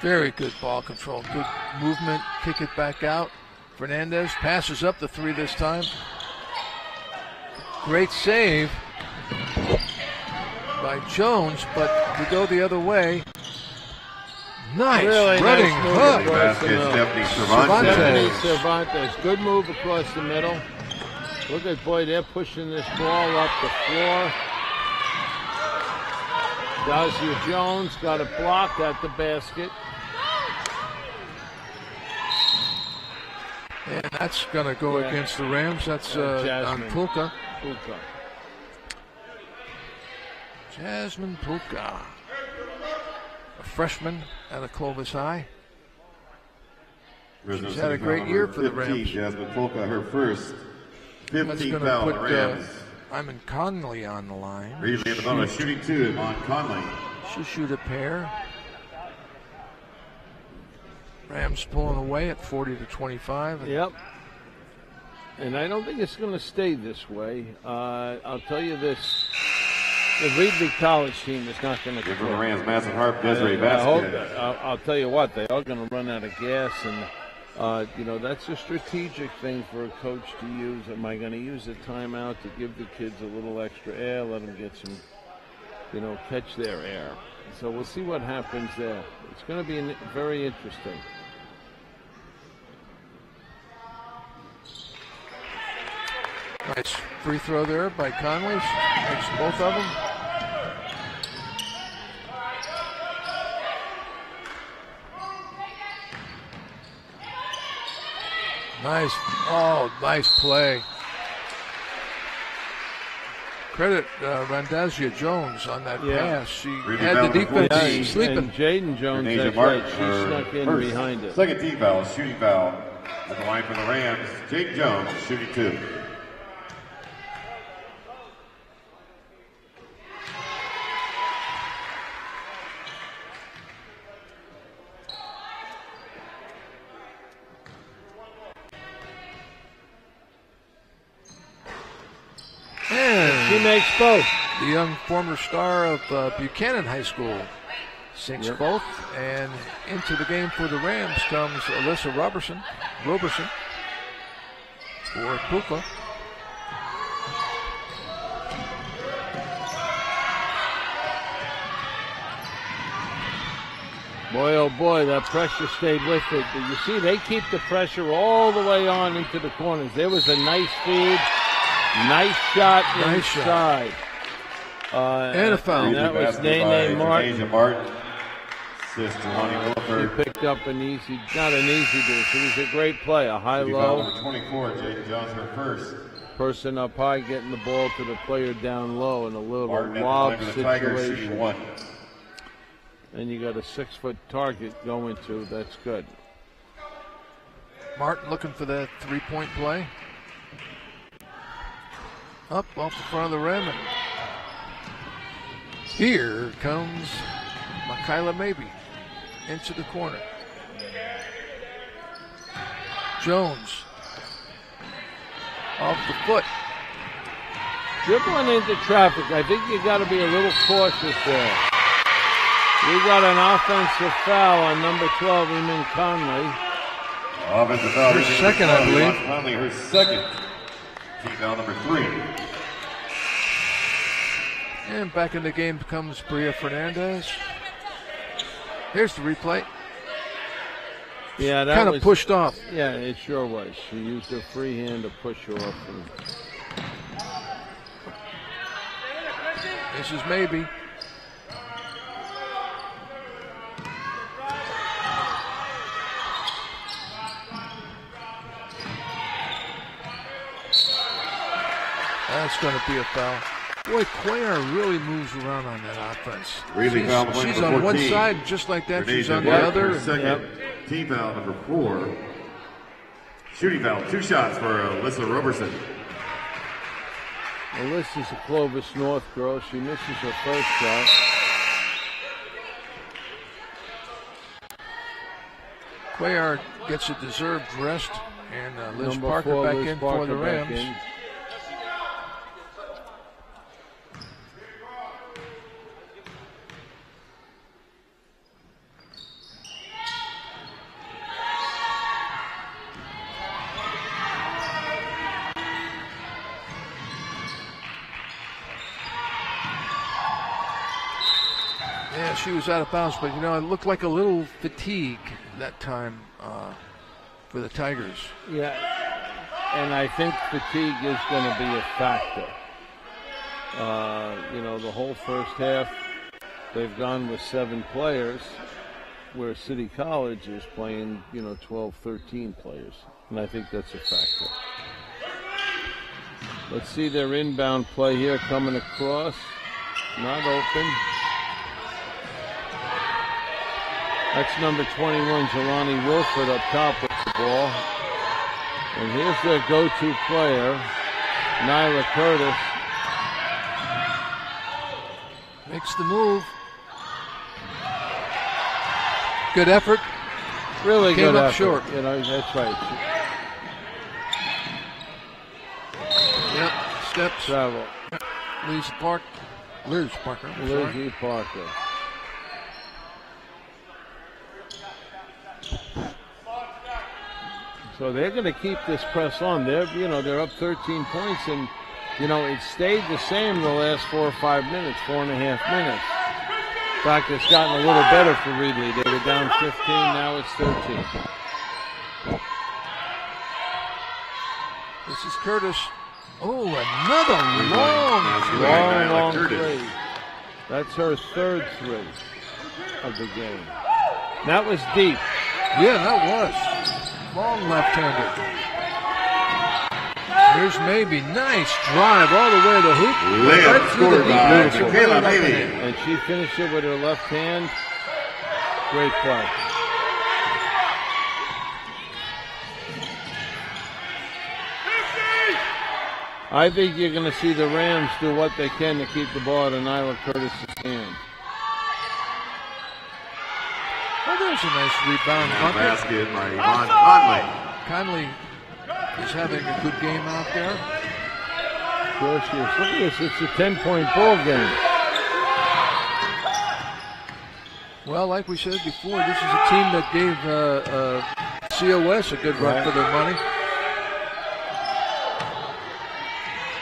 Very good ball control. Good movement. Kick it back out. Fernandez passes up the 3 this time. Great save by Jones, but to go the other way. Nice really running nice hook. Stephanie Cervantes. Good move across the middle. Look at, boy, they're pushing this ball up the floor. Dacia Jones got it blocked at the basket. And that's going to go against the Rams. That's on Puka. Jasmine Puka, a freshman out of Clovis High. She's had a great year for the Rams. Jasmine Puka, her first 15th foul on the Rams. Iman Conley on the line. Reedley at the bonus, shooting 2 on Conley. She'll shoot a pair. Rams pulling away at 40-25. Yep. And I don't think it's going to stay this way. I'll tell you this. The Reedley College team is not going to give the Rams massive harp, Desiree basket. I'll tell you what, they are going to run out of gas, and That's a strategic thing for a coach to use. Am I going to use a timeout to give the kids a little extra air, let them get some, catch their air? So we'll see what happens there. It's going to be very interesting. Nice free throw there by Conley. Makes both of them. Nice play. Credit Randazia Jones on that pass. She had the defense sleeping. And Jaden Jones, that's right. She snuck in behind it. Second team foul, shooting foul. At the line for the Rams, Jaden Jones, shooting 2. She makes both. The young former star of Buchanan High School sinks both. And into the game for the Rams comes Alyssa Roberson for Puka. Boy, oh boy, that pressure stayed with it. You see, they keep the pressure all the way on into the corners. There was a nice feed. Nice shot inside. And a foul. And that was Nene Martin. Sister Lonnie Wilford. She picked up not an easy dish. It was a great play, a high-low. Number 24, Jaden Jones, her first. Person up high getting the ball to the player down low in a little Martin lob Tigers, situation. 1. And you got a 6-foot target going to. That's good. Martin looking for that three-point play. Up off the front of the rim. And here comes Michaela Mabey into the corner. Jones off the foot. Dribbling into traffic. I think you got to be a little cautious there. We got an offensive foul on number 12, Eamon Conley. Offensive foul. Her second, I believe. Conley, her second. Team foul number 3. And back in the game comes Bria Fernandez. Here's the replay. Yeah, that kind of pushed off. Yeah, it sure was. She used her free hand to push her off. This is Mabey. That's going to be a foul. Boy, Cuellar really moves around on that offense. She's on 14. one side, just like that. She's on the other. Second. Team foul number 4. Shooting foul, 2 shots for Alyssa Roberson. Alyssa's a Clovis North girl. She misses her first shot. Cuellar gets a deserved rest, and Liz Parker back in for the Rams. Yeah, she was out of bounds, but it looked like a little fatigue that time for the Tigers. Yeah, and I think fatigue is going to be a factor. The whole first half, they've gone with 7 players, where City College is playing, 12, 13 players, and I think that's a factor. Let's see their inbound play here coming across. Not open. That's number 21, Jelani Wilford up top with the ball. And here's their go-to player, Nyla Curtis. Makes the move. Good effort. Really Came good up effort. short. That's right. Yep, steps. Travel. Liz Parker. Lizzie Parker. So they're going to keep this press on. They're up 13 points, and it stayed the same the last 4 or 5 minutes, 4.5 minutes. In fact, it's gotten a little better for Reedley. They were down 15, now it's 13. This is Curtis. Oh, another long three. That's her third three of the game. That was deep. Yeah, that was. Long left-handed. Here's Maybe. Nice drive all the way to the hoop. Layup scored by Michaela Maybe. And she finished it with her left hand. Great play. I think you're going to see the Rams do what they can to keep the ball out of Nyla Curtis's hand. Oh, there's a nice rebound. Basket by Yvonne Conley. Conley is having a good game out there. Sure she is. Look at this. It's a 10-point ball game. Well, like we said before, this is a team that gave COS a good run for their money.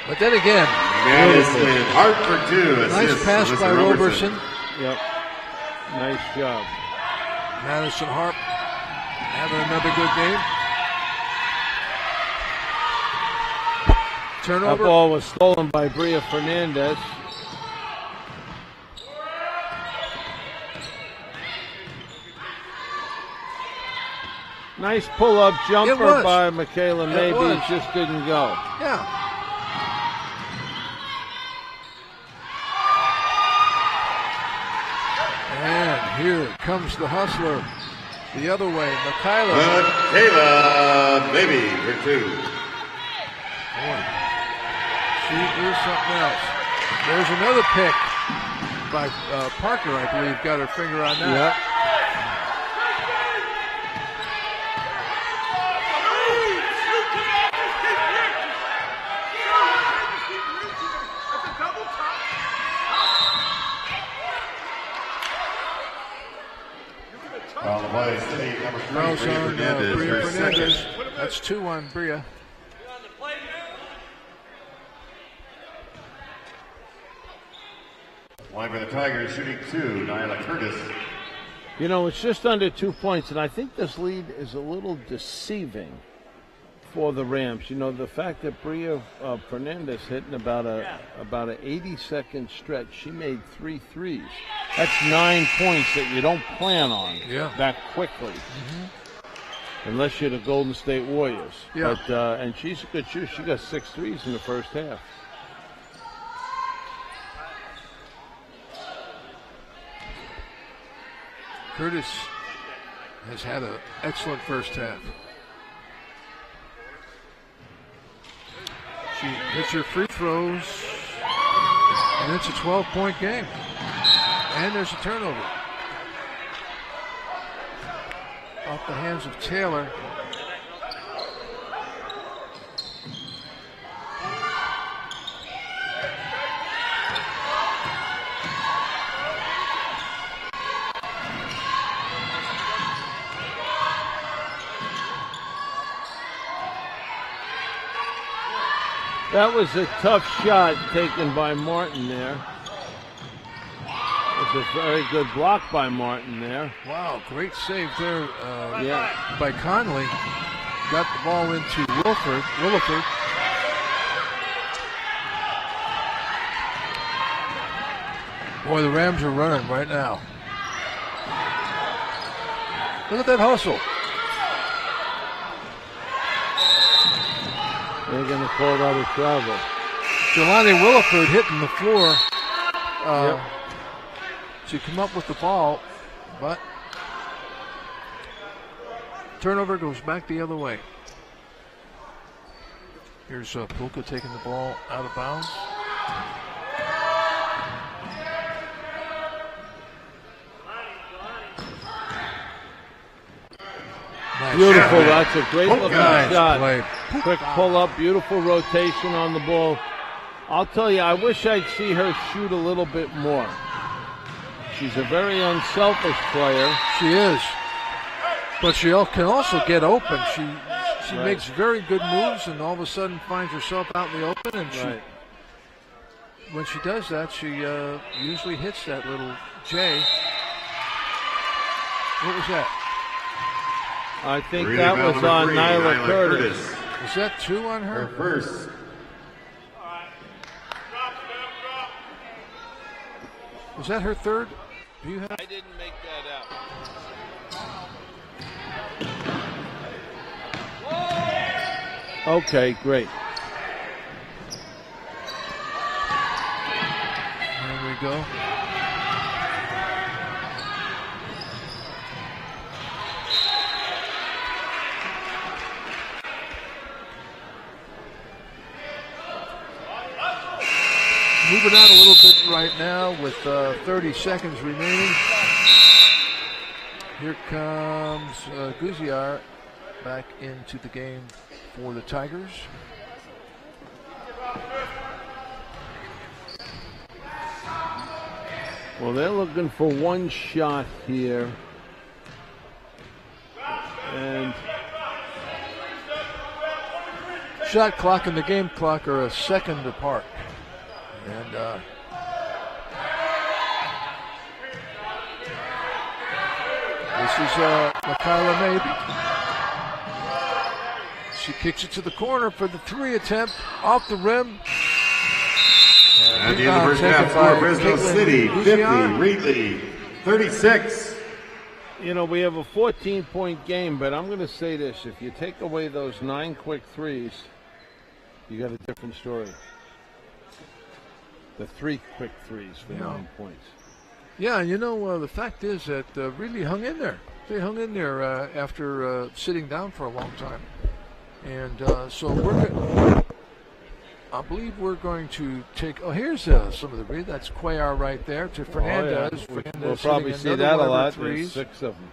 But then again, Madison Hart for two. Nice pass by Roberson. Yep. Nice job. Madison Hart having another good game. Turnover. That ball was stolen by Bria Fernandez. Nice pull-up jumper by Michaela Maybe. It just didn't go. Yeah. And here comes the hustler. The other way, Michaela Maybe for two. Boy, she is something else. There's another pick by Parker, I believe, got her finger on that. Yep. Fouls on Bria Fernandez. That's 2 on Bria. Line for the Tigers, shooting 2, Nyla Curtis. It's just under 2 points, and I think this lead is a little deceiving for the Rams. The fact that Bria Fernandez hit in about an 80-second stretch, she made 3 threes. That's 9 points that you don't plan on that quickly, unless you're the Golden State Warriors. Yeah. But and she's a good shooter. She got 6 threes in the first half. Curtis has had an excellent first half. She hits her free throws, and it's a 12-point game. And there's a turnover. Off the hands of Taylor. That was a tough shot taken by Martin there. It was a very good block by Martin there. Wow, great save there by Conley. Got the ball into Williford. Boy, the Rams are running right now. Look at that hustle. They're going to call that a travel. Jelani Williford hitting the floor to come up with the ball, but turnover goes back the other way. Here's Pulka taking the ball out of bounds. Nice. Beautiful. That's a great looking shot. Play. Quick pull up, beautiful rotation on the ball. I'll tell you, I wish I'd see her shoot a little bit more. She's a very unselfish player. She is. But she can also get open. She makes very good moves, and all of a sudden finds herself out in the open. And when she does that, she usually hits that little J. What was that? I think that was on Nyla Curtis. Is that 2 on her? Her first. Is that her third? Do you have? I didn't make that out. Okay, great. There we go. Moving out a little bit right now with 30 seconds remaining. Here comes Gouziar back into the game for the Tigers. Well, they're looking for one shot here. And shot clock and the game clock are a second apart. And this is Michaela Maybe. She kicks it to the corner for the 3 attempt, off the rim. At the end of the first half, for Fresno City, 50, Reedley, 36. You know, we have a 14-point game, but I'm going to say this. If you take away those 9 quick threes, you got a different story. The 3 quick threes for 9 points. Yeah, and you know, the fact is that really hung in there. They hung in there after sitting down for a long time. And so I believe we're going to take, here's some of the read. That's Cuellar right there to Fernandez. Oh, yeah. We'll probably see that a lot. There's 6 of them.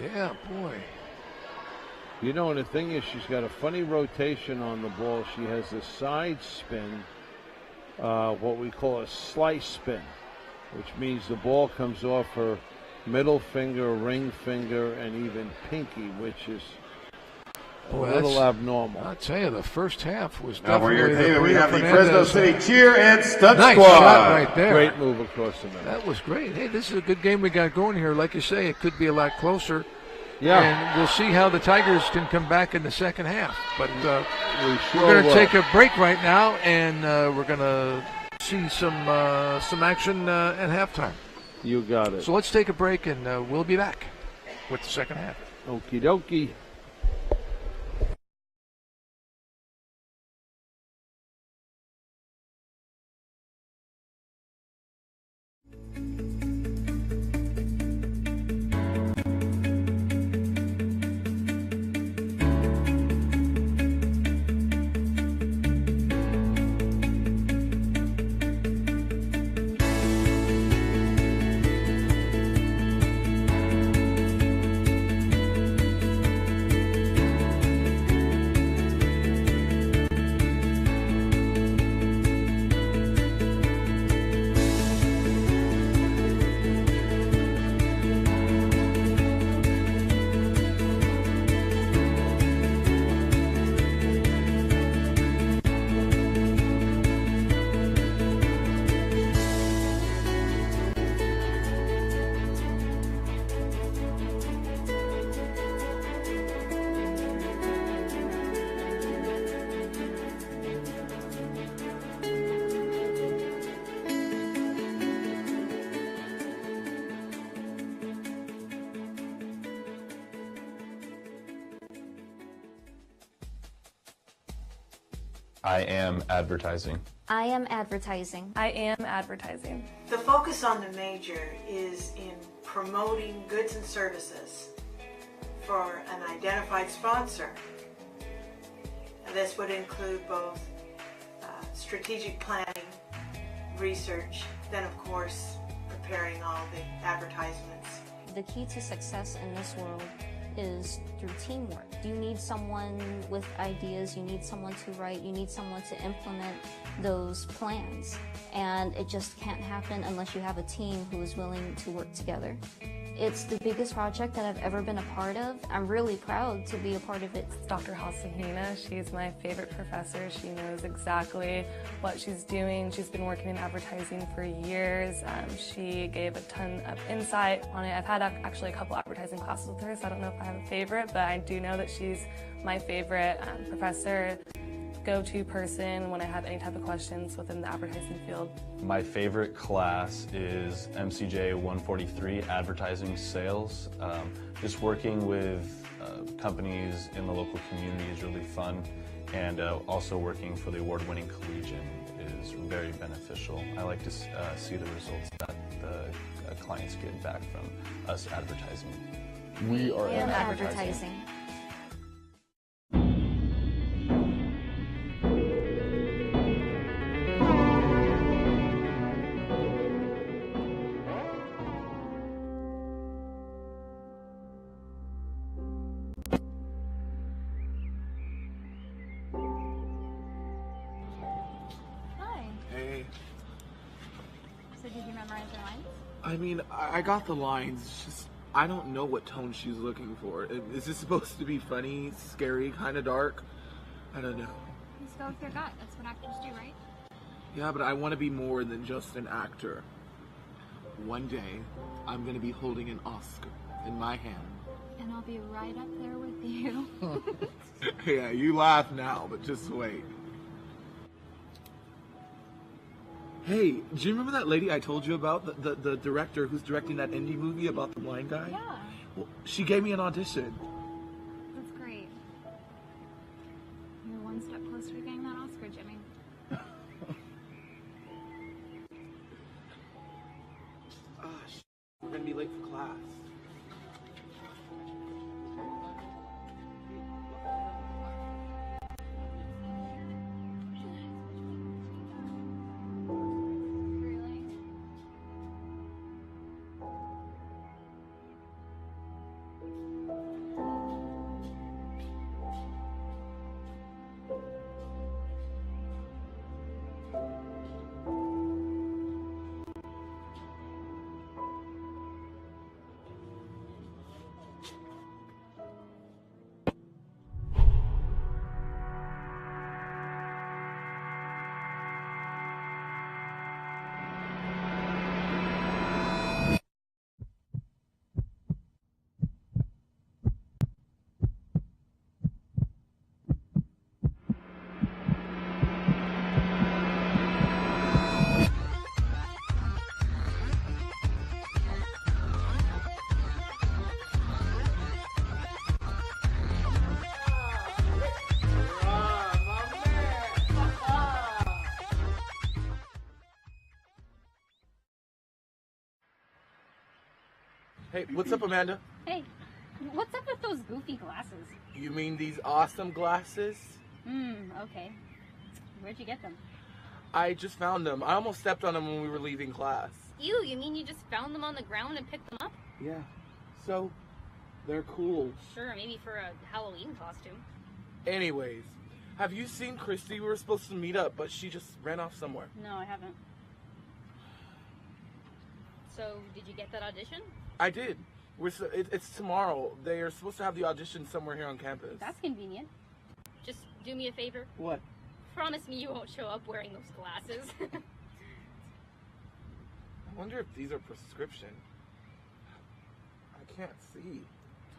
Yeah, boy. You know, and the thing is, she's got a funny rotation on the ball. She has a side spin, what we call a slice spin, which means the ball comes off her middle finger, ring finger, and even pinky, which is a little abnormal. I'll tell you, the first half was now definitely for your team, we have the Fernandez. Fresno City Cheer and Stunt Nice Squad. shot right there. Great move across the middle. That was great. Hey, this is a good game we got going here. Like you say, it could be a lot closer. Yeah. And we'll see how the Tigers can come back in the second half. But sure we're going to will. take a break right now, and we're going to see some action at halftime. You got it. So let's take a break, and we'll be back with the second half. Okie dokie. I am advertising. I am advertising. I am advertising. The focus on the major is in promoting goods and services for an identified sponsor. This would include both strategic planning, research, then of course preparing all the advertisements. The key to success in this world is through teamwork. You need someone with ideas, you need someone to write, you need someone to implement those plans. And it just can't happen unless you have a team who is willing to work together. It's the biggest project that I've ever been a part of. I'm really proud to be a part of it. Dr. Halsahina, she's my favorite professor. She knows exactly what she's doing. She's been working in advertising for years. She gave a ton of insight on it. I've had actually a couple advertising classes with her, so I don't know if I have a favorite, but I do know that she's my favorite professor, go-to person when I have any type of questions within the advertising field. My favorite class is MCJ 143, Advertising Sales. Just working with companies in the local community is really fun, and also working for the award-winning Collegian is very beneficial. I like to see the results that the clients get back from us advertising. We are in advertising. So did you memorize your lines? I mean, I got the lines. It's just, I don't know what tone she's looking for. Is this supposed to be funny, scary, kind of dark? I don't know. Just go with your gut. That's what actors do, right? Yeah, but I want to be more than just an actor. One day, I'm going to be holding an Oscar in my hand. And I'll be right up there with you. Yeah, you laugh now, but just wait. Hey, do you remember that lady I told you about? The director who's directing that indie movie about the blind guy? Yeah. Well, she gave me an audition. That's great. You're one step closer to getting that Oscar, Jimmy. We're gonna be late for class. Hey, what's up, Amanda? Hey, what's up with those goofy glasses? You mean these awesome glasses? Okay. Where'd you get them? I just found them. I almost stepped on them when we were leaving class. Ew, you mean you just found them on the ground and picked them up? Yeah. So, they're cool. Sure, maybe for a Halloween costume. Anyways, have you seen Christy? We were supposed to meet up, but she just ran off somewhere. No, I haven't. So, did you get that audition? I did. It's tomorrow. They are supposed to have the audition somewhere here on campus. That's convenient. Just do me a favor. What? Promise me you won't show up wearing those glasses. I wonder if these are prescription. I can't see.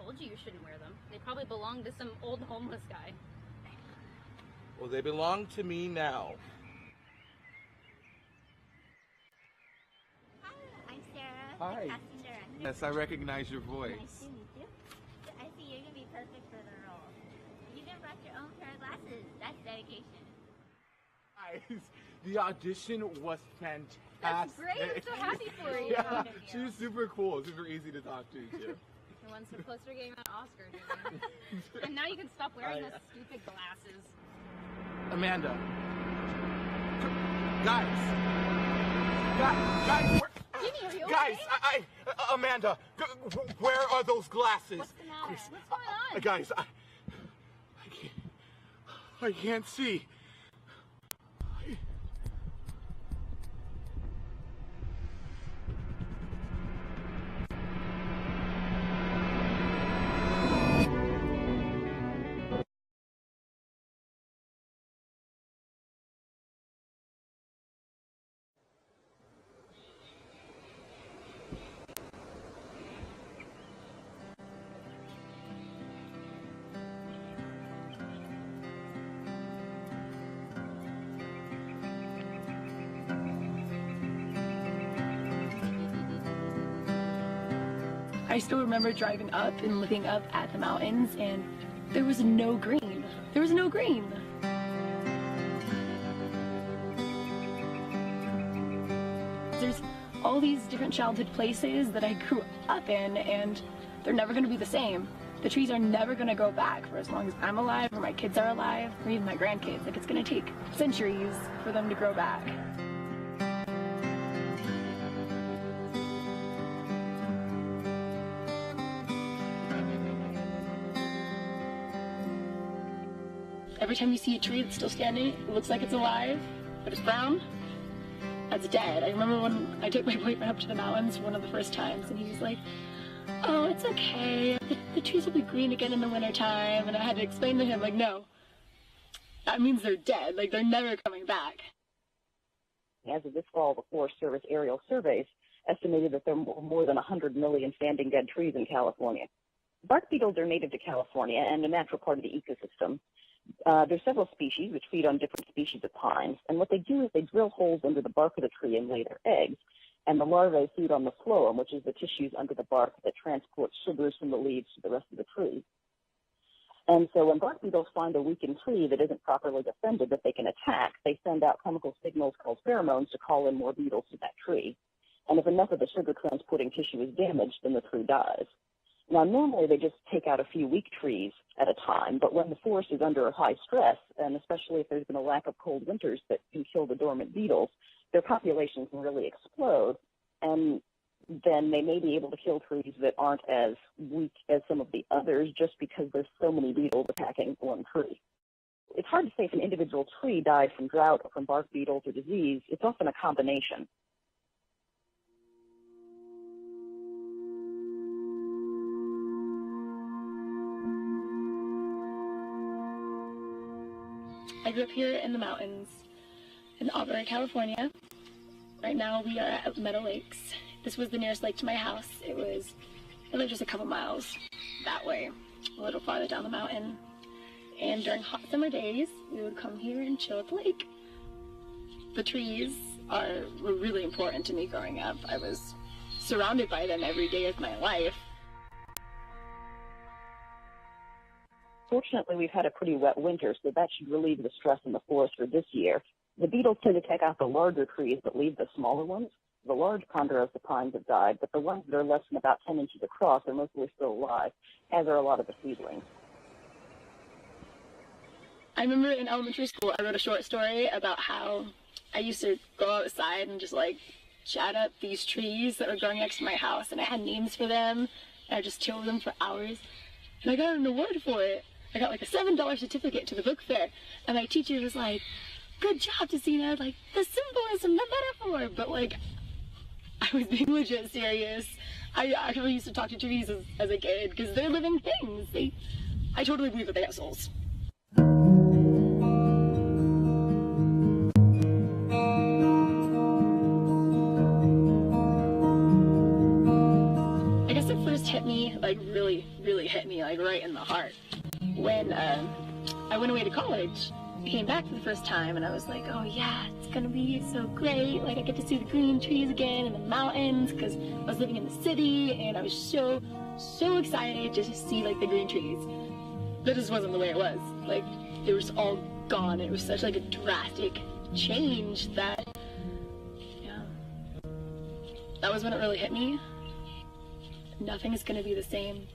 Told you shouldn't wear them. They probably belong to some old homeless guy. Well, they belong to me now. Hi, I'm Sarah. Hi. The casting director. Yes, I recognize your voice. Nice to meet you. I see you're gonna be perfect for the role. You even brought your own pair of glasses. That's dedication. Guys, the audition was fantastic. That's great. I'm so happy for you. Yeah, she was super cool, super easy to talk to too. You're one step closer to getting that Oscar, Jimmy. And now you can stop wearing those stupid glasses. Amanda. Guys, Jimmy, are you guys, okay? Amanda, where are those glasses? What's the matter? What's going on? Guys, I can't see. I still remember driving up and looking up at the mountains, and there was no green. There was no green. There's all these different childhood places that I grew up in, and they're never going to be the same. The trees are never going to go back for as long as I'm alive, or my kids are alive, or even my grandkids. Like, it's going to take centuries for them to grow back. Every time you see a tree that's still standing, it looks like it's alive, but it's brown, that's dead. I remember when I took my boyfriend up to the mountains one of the first times, and he was like, oh, it's okay. The trees will be green again in the wintertime. And I had to explain to him, like, no, that means they're dead. Like, they're never coming back. As of this fall, the Forest Service aerial surveys estimated that there were more than 100 million standing dead trees in California. Bark beetles are native to California and a natural part of the ecosystem. There's several species which feed on different species of pines, and what they do is they drill holes under the bark of the tree and lay their eggs, and the larvae feed on the phloem, which is the tissues under the bark that transports sugars from the leaves to the rest of the tree. And so when bark beetles find a weakened tree that isn't properly defended that they can attack, they send out chemical signals called pheromones to call in more beetles to that tree. And if enough of the sugar-transporting tissue is damaged, then the tree dies. Now, normally they just take out a few weak trees at a time, but when the forest is under high stress, and especially if there's been a lack of cold winters that can kill the dormant beetles, their populations can really explode, and then they may be able to kill trees that aren't as weak as some of the others just because there's so many beetles attacking one tree. It's hard to say if an individual tree died from drought or from bark beetles or disease. It's often a combination. I grew up here in the mountains in Auburn, California. Right now we are at Meadow Lakes. This was the nearest lake to my house. It was just a couple miles that way, a little farther down the mountain. And during hot summer days, we would come here and chill at the lake. The trees were really important to me growing up. I was surrounded by them every day of my life. Fortunately, we've had a pretty wet winter, so that should relieve the stress in the forest for this year. The beetles tend to take out the larger trees but leave the smaller ones. The large ponderosa pines have died, but the ones that are less than about 10 inches across are mostly still alive, as are a lot of the seedlings. I remember in elementary school, I wrote a short story about how I used to go outside and just like chat up these trees that were growing next to my house, and I had names for them, and I just chilled with them for hours, and I got an award for it. I got like a $7 certificate to the book fair, and my teacher was like, good job, Tessina, like, the symbolism, the metaphor, but like, I was being legit serious. I actually used to talk to trees as a kid, because they're living things. I totally believe that they have souls. I guess it first hit me, like, really hit me, like, right in the heart. When I went away to college, I came back for the first time, and I was like, oh yeah, it's gonna be so great. Like, I get to see the green trees again and the mountains, because I was living in the city, and I was so excited just to see, like, the green trees. That just wasn't the way it was. Like, they were just all gone. It was such, like, a drastic change that, yeah, that was when it really hit me. Nothing is gonna be the same.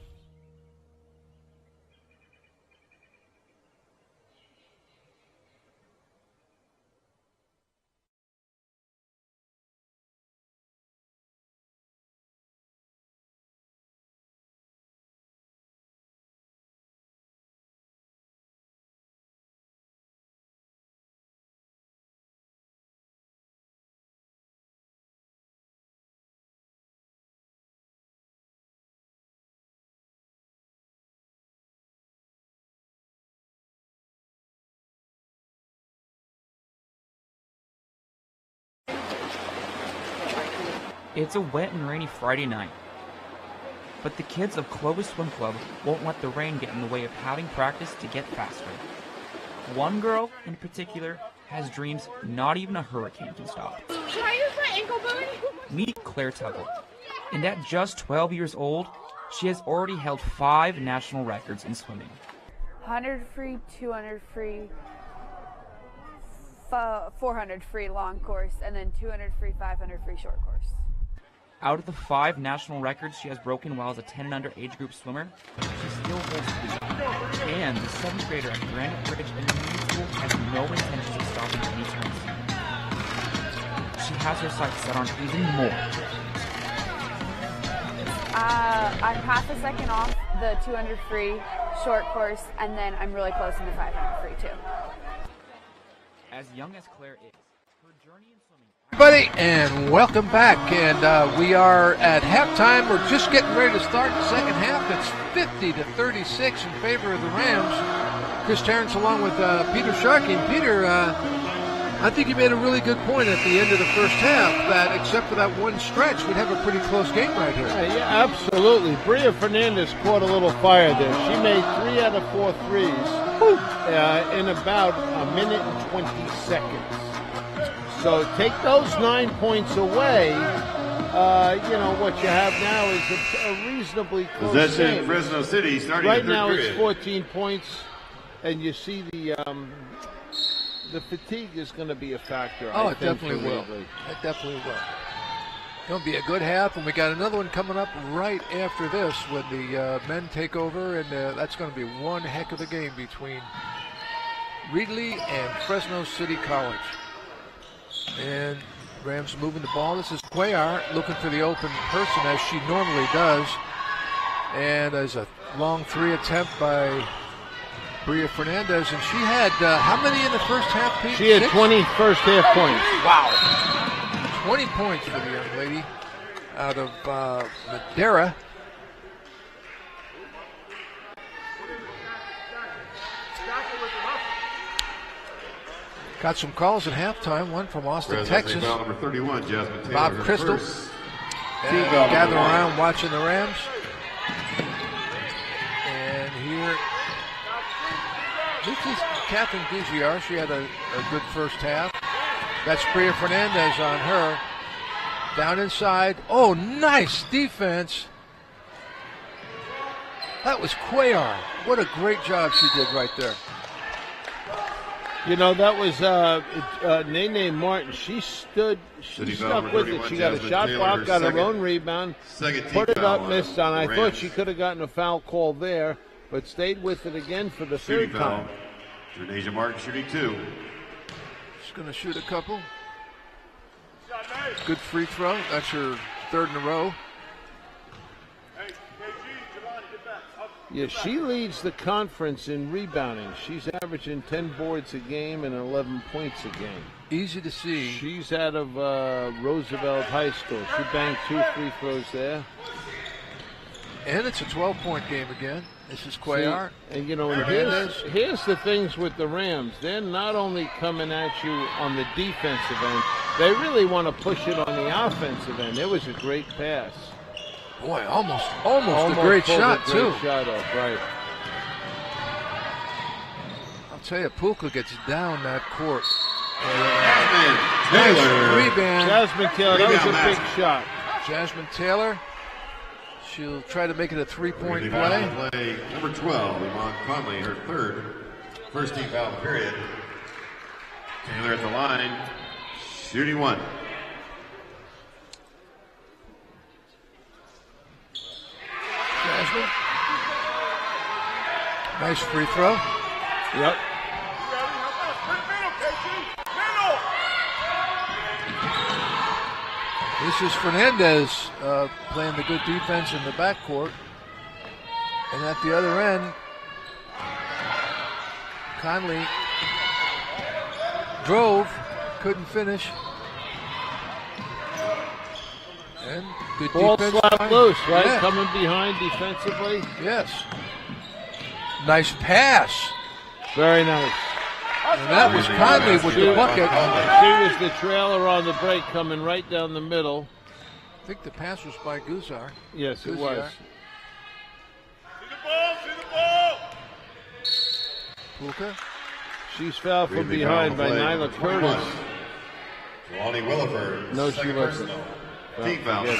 It's a wet and rainy Friday night, but the kids of Clovis Swim Club won't let the rain get in the way of having practice to get faster. One girl, in particular, has dreams not even a hurricane can stop. Should I use my ankle bone? Meet Claire Tuggle. And at just 12 years old, She has already held 5 national records in swimming. 100 free, 200 free, 400 free long course, and then 200 free, 500 free short course. Out of the 5 national records she has broken while as a 10 and under age group swimmer, she still holds 3. And the 7th grader at Granite Bridge Intermediate School has no intentions of stopping anytime soon. She has her sights set on even more. I'm half a second off the 200 free short course, and then I'm really close in the 500 free too. As young as Claire is, her journey in swimming... Everybody, and welcome back. And we are at halftime. We're just getting ready to start the second half. It's 50-36 in favor of the Rams. Chris Terrence along with Peter Sharkey. And Peter, I think you made a really good point at the end of the first half that except for that one stretch, we'd have a pretty close game right here. Yeah, absolutely. Bria Fernandez caught a little fire there. She made 3 out of 4 threes in about a minute and 20 seconds. So take those 9 points away. What you have now is a reasonably close Possession game. Fresno City starting right the third now period. It's 14 points, and you see the fatigue is going to be a factor. Oh, I it think, definitely for will. Reedley. It definitely will. It'll be a good half, and we got another one coming up right after this when the men take over, and that's going to be one heck of a game between Reedley and Fresno City College. And Rams moving the ball. This is Cuellar looking for the open person as she normally does. And there's a long 3 attempt by Bria Fernandez. And she had, how many in the first half, Pete? She had 6? 20 first half points. Wow. 20 points for the young lady out of Madera. Got some calls at halftime. One from Austin, Texas. Number 31, Jasmine Taylor. Bob Crystal. Gather around watching the Rams. And here, this is Catherine Gugiar. She had a good first half. That's Bria Fernandez on her. Down inside. Oh, nice defense. That was Cuellar. What a great job she did right there. You know, that was Nene Martin. She stuck with it. She got a shot block, got her own rebound, put it up, missed on. I thought she could have gotten a foul call there, but stayed with it again for the third time. Renasia Martin shooting 2. She's going to shoot a couple. Good free throw. That's her 3rd in a row. Yeah, she leads the conference in rebounding. She's averaging 10 boards a game and 11 points a game. Easy to see. She's out of Roosevelt High School. She banged 2 free throws there. And it's a 12-point game again. This is Cuellar. And, here's the things with the Rams. They're not only coming at you on the defensive end, they really want to push it on the offensive end. It was a great pass. Boy, almost a great shot, too. Shot off, right. I'll tell you, Pulka gets down that court. Taylor. Nice rebound. Jasmine Taylor, that was a big shot. Jasmine Taylor. She'll try to make it a 3-point play. Number 12, Yvonne Conley, her 3rd. First team foul period. Taylor at the line, shooting 1. Jasmine. Nice free throw. Yep. This is Fernandez playing the good defense in the backcourt. And at the other end, Conley drove, couldn't finish. And good Ball defense. slapped loose, right? Yeah. Coming behind defensively. Yes. Nice pass. Very nice. And that was Conley with the bucket. She was the trailer on the break coming right down the middle. I think the pass was by Guzar. Yes, it was. Pulka. She's fouled from behind by Nyla Curtis. Lonnie Williford. No, she wasn't. Team foul, 2.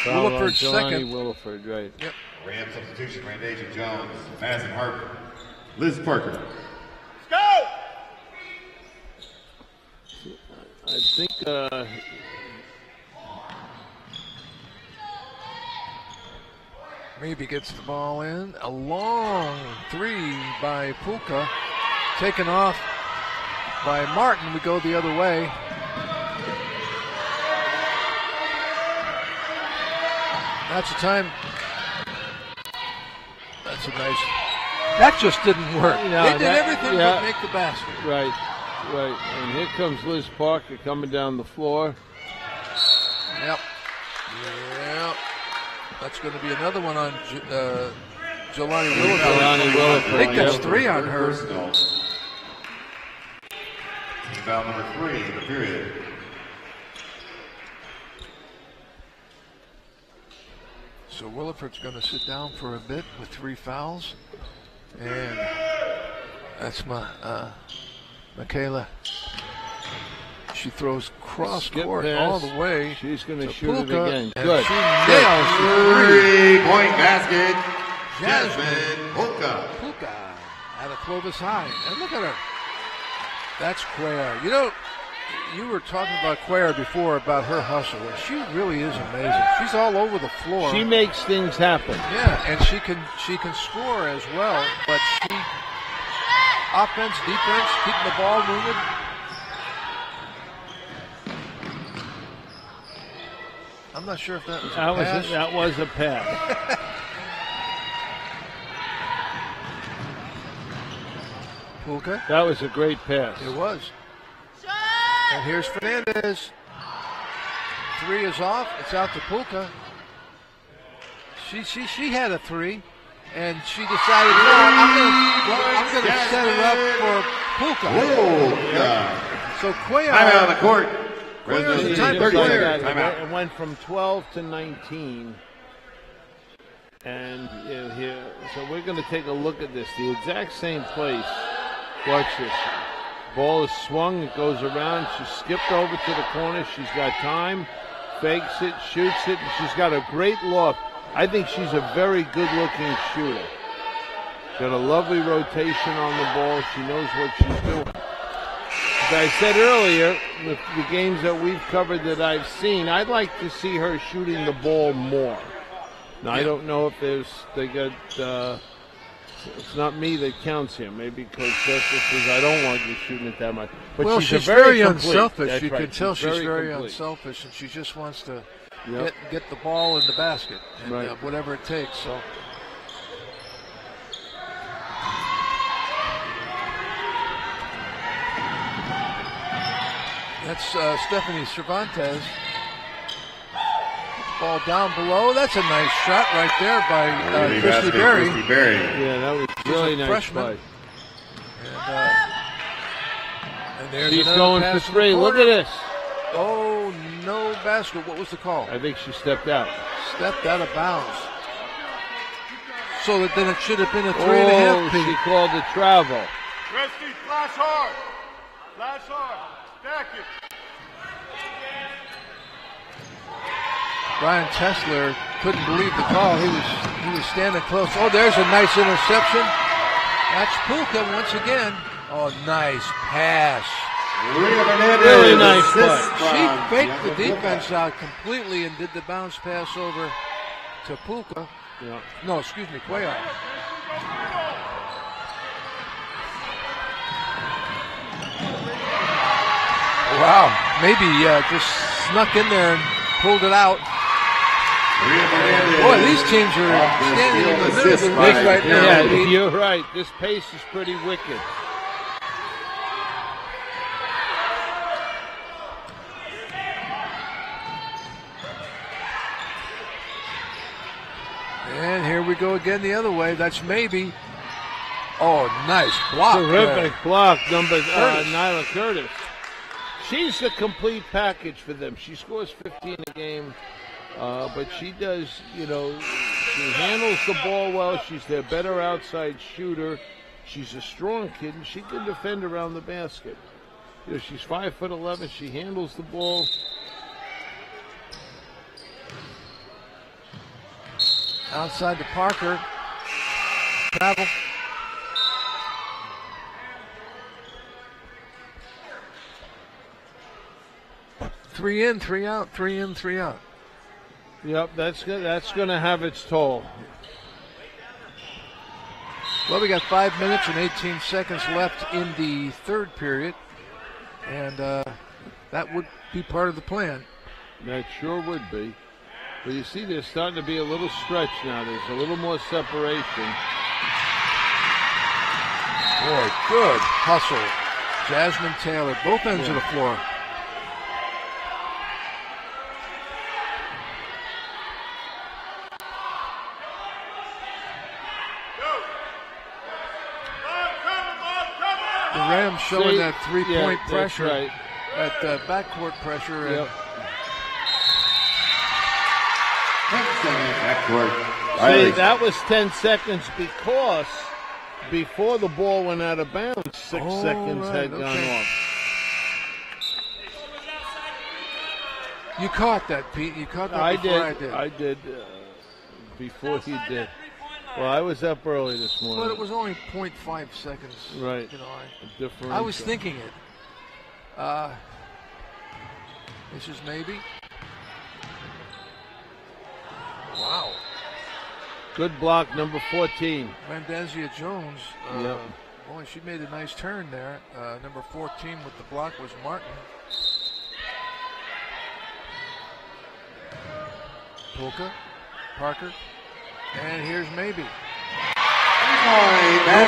Foul on Williford's Jelani second. Williford, right. Yep. Ram substitution, Randasian Jones, Madison Harper, Liz Parker. I think Maybe gets the ball in. A long three by Pulka. Taken off by Martin. We go the other way. That's a time. That's a nice. That just didn't work. No, they did everything yeah. but make the basket. Right. And here comes Liz Parker coming down the floor. Yep. That's going to be another one on Jelani Williford. I think that's three on her. Foul number 3 in the period. So Williford's going to sit down for a bit with 3 fouls. And that's Michaela. She throws cross court all the way. She's going to shoot Pulka, it again. and Good. she nails the 3-point basket. Jasmine Pulka. Out of Clovis High. And look at her. That's Cuellar. You know, you were talking about Cuellar before about her hustle. And she really is amazing. She's all over the floor. She makes things happen. Yeah, and she can score as well. But she offense, defense, keeping the ball moving. I'm not sure if that was a pass. That was a pass. Pulka. That was a great pass. It was. And here's Fernandez. 3 is off. It's out to Pulka. She had a 3, and she decided, no, I'm going to set it up for Pulka. So Cuellar. Time out on the court. Cuellar's the type of player. It went from 12 to 19. And here, so we're going to take a look at this. The exact same place. Watch this. Ball is swung. It goes around. She skipped over to the corner. She's got time. Fakes it, shoots it, and she's got a great look. I think she's a very good-looking shooter. She's got a lovely rotation on the ball. She knows what she's doing. As I said earlier, the games that we've covered that I've seen, I'd like to see her shooting the ball more. Now, I don't know if it's not me that counts here. Maybe Coach Justice says I don't want you shooting it that much. But well, she's very complete. unselfish. That's You right. can tell she's very complete. unselfish, and she just wants to Yep. get the ball in the basket, and Right. whatever it takes. So. That's Stephanie Cervantes. Ball down below. That's a nice shot right there by Christy Berry. Yeah, that was really nice freshman. play. And there's She's another going for pass in the 3. Look corner. at this. Oh, no basket. What was the call? I think she stepped out. Stepped out of bounds. So that then it should have been a 3.5. She called the travel. Christy, flash hard. Flash hard. Stack it. Brian Tesler couldn't believe the call. He was standing close. Oh, there's a nice interception. That's Pulka once again. Oh, nice pass. Really nice play. She faked the defense out completely and did the bounce pass over to Pulka. Yeah. No, excuse me, Cuellar. Wow, maybe just snuck in there and pulled it out. Boy, these teams are standing in the middle of the ring right now. Yeah, you're right. This pace is pretty wicked. And here we go again the other way. That's maybe. Oh, nice block. Terrific block, number Nyla Curtis. She's the complete package for them. She scores 15 a game, but she does, she handles the ball well. She's their better outside shooter. She's a strong kid, and she can defend around the basket. She's 5'11". She handles the ball. Outside to Parker. Travel. Three in, three out, 3 in, 3 out. Yep, that's good. That's going to have its toll. Well, we got 5 minutes and 18 seconds left in the third period, and that would be part of the plan. That sure would be. But you see, there's starting to be a little stretch now. There's a little more separation. Boy, good hustle. Jasmine Taylor, both ends of the floor. The Rams showing that three-point pressure, right. that backcourt pressure. Yep. Riley. See, that was 10 seconds because before the ball went out of bounds, 6 seconds had gone off. You caught that, Pete. You caught that before I did. I did before he did. Well, I was up early this morning. But it was only 0.5 seconds. Right. You know, I I was thinking it. This is maybe. Wow. Good block, number 14. Randazia Jones. Yep. Boy, she made a nice turn there. Number 14 with the block was Martin. Polka, Parker, and here's maybe. No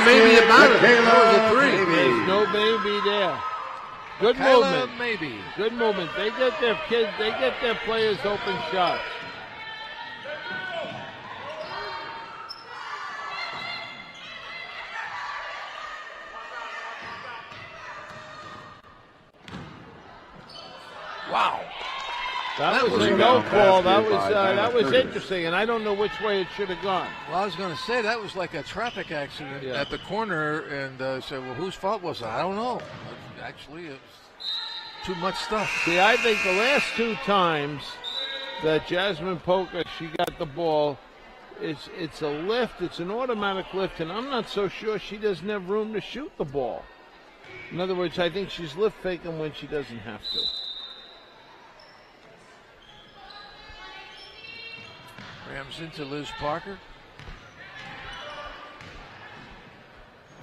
maybe about it. That was a 3. There's no maybe there. Good Kyla movement. Maybe. Good movement. They get their kids. They get their players open shots. Wow. That was a no call. That was interesting, and I don't know which way it should have gone. Well, I was going to say that was like a traffic accident at the corner, and said, well, whose fault was it? I don't know. Actually, it's too much stuff. See, I think the last 2 times that Jasmine Polka, she got the ball, it's a lift. It's an automatic lift, and I'm not so sure she doesn't have room to shoot the ball. In other words, I think she's lift faking when she doesn't have to. Rams into Liz Parker.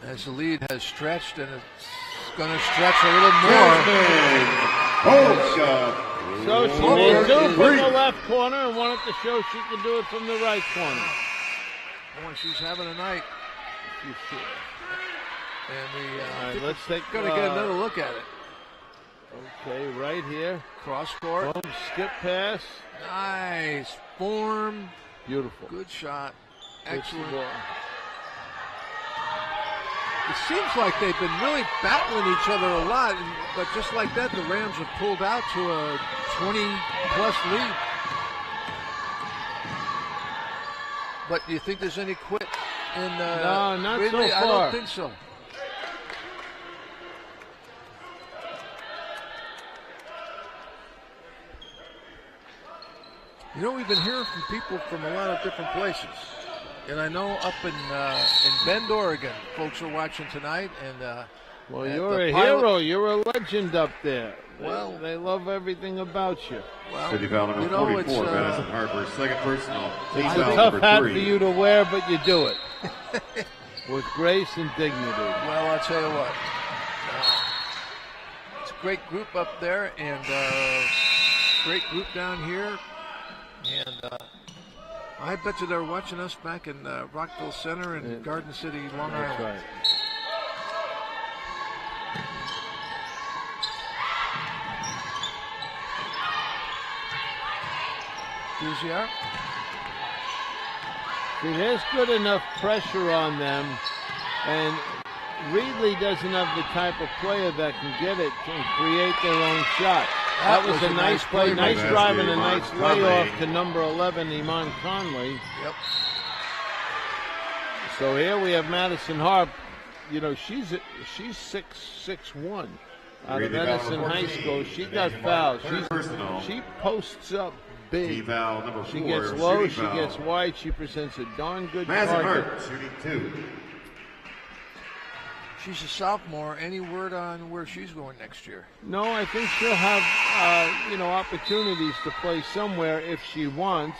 As the lead has stretched, and it's going to stretch a little more. So she made 2 from the left corner and wanted to show she can do it from the right corner. Boy, she's having a night. And let's take. Got to get another look at it. Okay, right here. Cross court. Boom, skip pass. Nice form. Beautiful. Good shot. Good Excellent. ball. It seems like they've been really battling each other a lot, but just like that, the Rams have pulled out to a 20-plus lead. But do you think there's any quit in No, not Reedley? so far. I don't think so. You know, we've been hearing from people from a lot of different places. And I know up in Bend, Oregon, folks are watching tonight. And well, you're a hero. You're a legend up there. Well, they love everything about you. Well, City foul number 44, Madison Harper, second personal. It's a tough hat for you to wear, but you do it with grace and dignity. Well, I'll tell you what. It's a great group up there, and great group down here. And I bet you they're watching us back in Rockville Center and Garden City, Long Island. That's right. Buziar. See, there's good enough pressure on them, and Reedley doesn't have the type of player that can get it and create their own shot. That was a nice play, nice drive, and a nice layoff to number 11, Iman Conley. Yep. So here we have Madison Harp. You know, she's 6'1" out of Edison High School. She got fouled. She posts up big. Team foul number She 4. gets low, shooting she foul. gets wide, she presents a darn good Madison target. Hart, shooting 2. She's a sophomore. Any word on where she's going next year? No, I think she'll have, opportunities to play somewhere if she wants.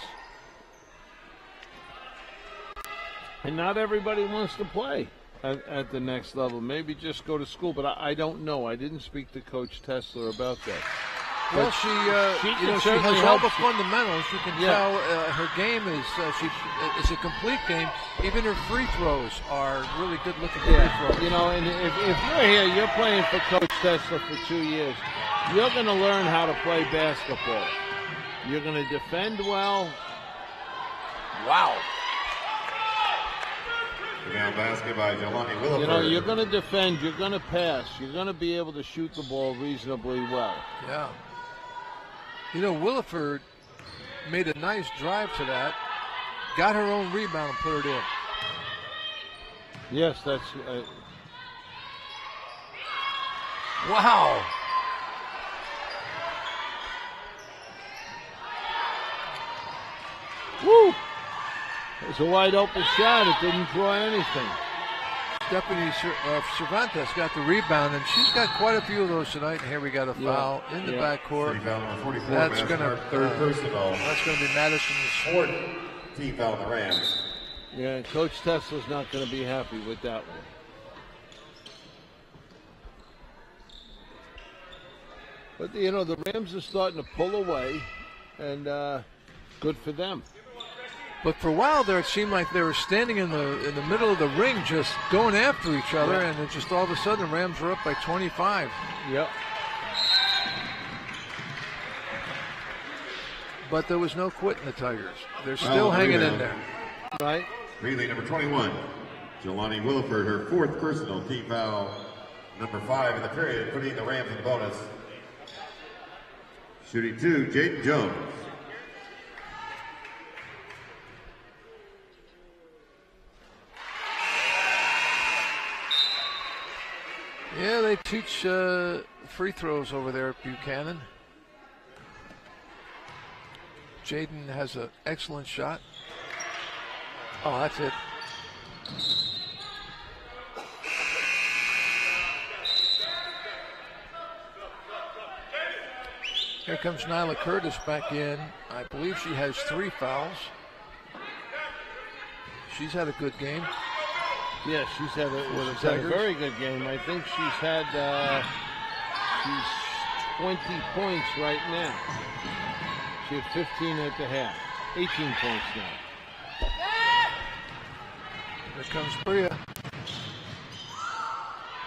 And not everybody wants to play at the next level. Maybe just go to school, but I don't know. I didn't speak to Coach Tesler about that. Well, But she can has certainly all help. the fundamentals. You can Yeah. tell her game is it's a complete game. Even her free throws are really good-looking free throws. And if you're here, you're playing for Coach Tesler for 2 years. You're going to learn how to play basketball. You're going to defend well. Wow. Rebound basket by Jelani Williford. You're going to defend. You're going to pass. You're going to be able to shoot the ball reasonably well. Yeah. Williford made a nice drive to that, got her own rebound and put it in. Yes, that's... Wow. Woo! It's a wide open shot. It didn't draw anything. Stephanie Cervantes got the rebound, and she's got quite a few of those tonight. And here we got a foul in the backcourt. Team foul number 44. That's going to third personal. That's going to be Madison's fourth team foul on the Rams. Yeah, Coach Tesla's not going to be happy with that one. But the Rams are starting to pull away, and good for them. But for a while there, it seemed like they were standing in the middle of the ring, just going after each other, and then just all of a sudden, the Rams were up by 25. Yep. But there was no quitting the Tigers. They're still hanging in there. Right. Reedley, number 21. Jelani Williford, her fourth personal, team foul number 5 in the period, putting the Rams in the bonus. Shooting 2, Jaden Jones. Yeah, they teach free throws over there at Buchanan. Jaden has an excellent shot. Oh, that's it. Here comes Nyla Curtis back in. I believe she has 3 fouls. She's had a good game. Yeah, she's had a very good game. I think she's had 20 points right now. She had 15 at the half. 18 points now. Here comes Bria.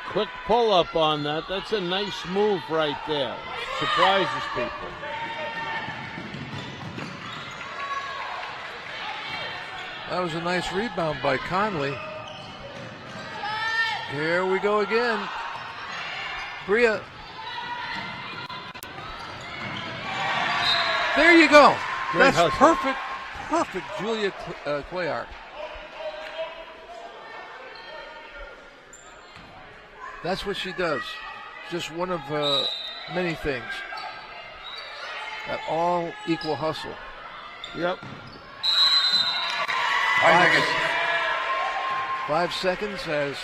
Quick pull-up on that. That's a nice move right there. Surprises people. That was a nice rebound by Conley. Here we go again. Bria. There you go. Great That's hustle. perfect Julia Cuellar. That's what she does. Just one of many things. That all equal hustle. Yep. 5 seconds as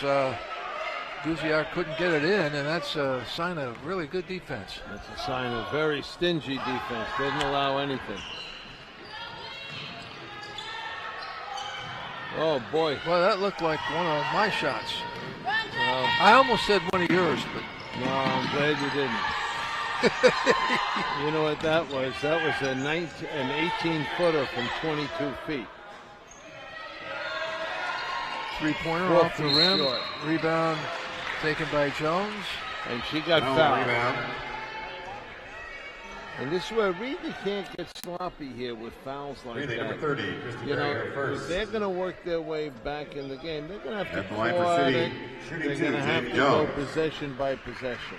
Gouziar couldn't get it in, and that's a sign of really good defense. That's a sign of very stingy defense. Doesn't allow anything. Oh, boy. Well, that looked like one of my shots. I almost said one of yours, but... No, I'm glad you didn't. You know what that was? That was an 18-footer from 22 feet. Three-pointer 4 off the feet rim. short. Rebound taken by Jones. And she got No fouled. rebound. And this is where Reedley can't get sloppy here with fouls like Reedley, that. number 30, Christy You know, Berry, her first. if they're going to work their way back in the game, they're going to have At to the line claw for at City, it. shooting They're 2, going to have Jaden to go Jones. possession by possession.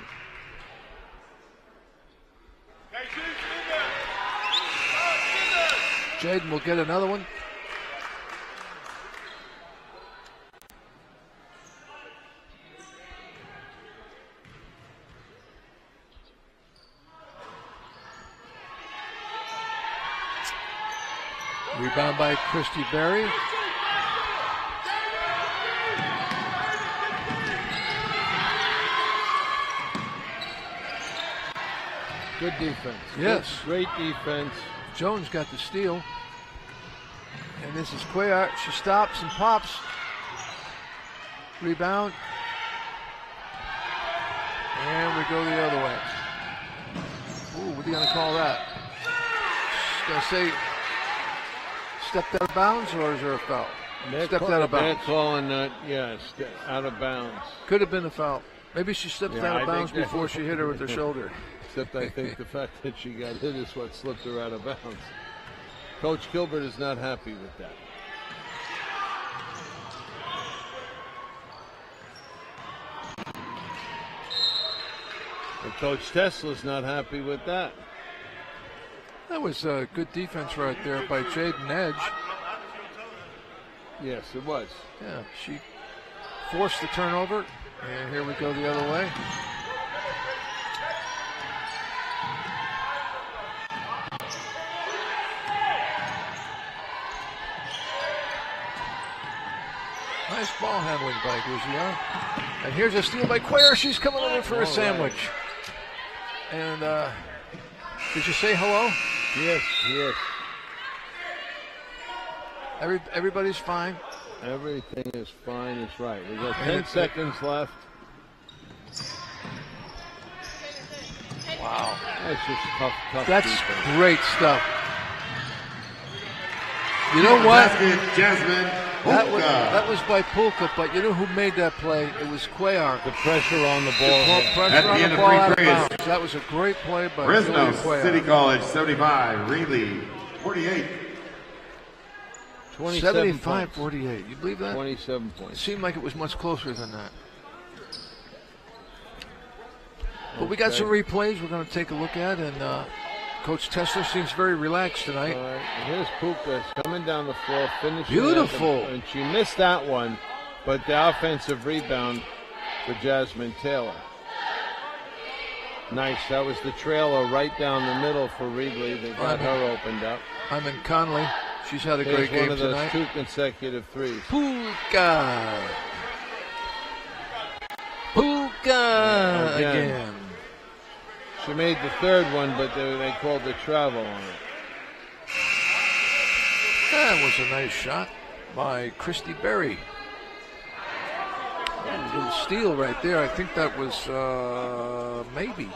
Jaden will get another one. Rebound by Christy Berry. Good defense. Yes. Great defense. Jones got the steal. And this is Cuellar. She stops and pops. Rebound. And we go the other way. Ooh, what are you going to call that? Going to say stepped out of bounds, or is there a foul? Stepped out of bounds. They're calling that, out of bounds. Could have been a foul. Maybe she stepped out of bounds before she hit her with her shoulder. Except I think the fact that she got hit is what slipped her out of bounds. Coach Gilbert is not happy with that. And Coach Tesla's not happy with that. That was a good defense right there by Jaden Edge. Yes, it was. Yeah, she forced the turnover, and here we go the other way. Nice ball handling by Guzzion. And here's a steal by Cuellar. She's coming over for a sandwich. And did you say hello? Yes, yes. Everybody's fine. Everything is fine. It's right. We got 10 seconds left. Wow. That's just tough That's defense. great stuff. You know what? Jasmine. That was by Pulka, but you know who made that play? It was Cuellar. The pressure on the ball. Pressure on the ball out of bounds. That was a great play by Fresno Cuellar. City College 75, Reedley 48. 75-48. You believe that? 27 It points. seemed like it was much closer than that. But we got some replays we're going to take a look at, and Coach Tesler seems very relaxed tonight. Here's Puka coming down the floor, finishing. Beautiful. And she missed that one, but the offensive rebound for Jasmine Taylor. Nice. That was the trailer right down the middle for Reedley. They got her opened up. I'm in Conley. She's had a great game one of those tonight. 2 consecutive threes. Puka. Puka again. She made the third one, but they called the travel on it. That was a nice shot by Christy Berry. A little steal right there. I think that was maybe.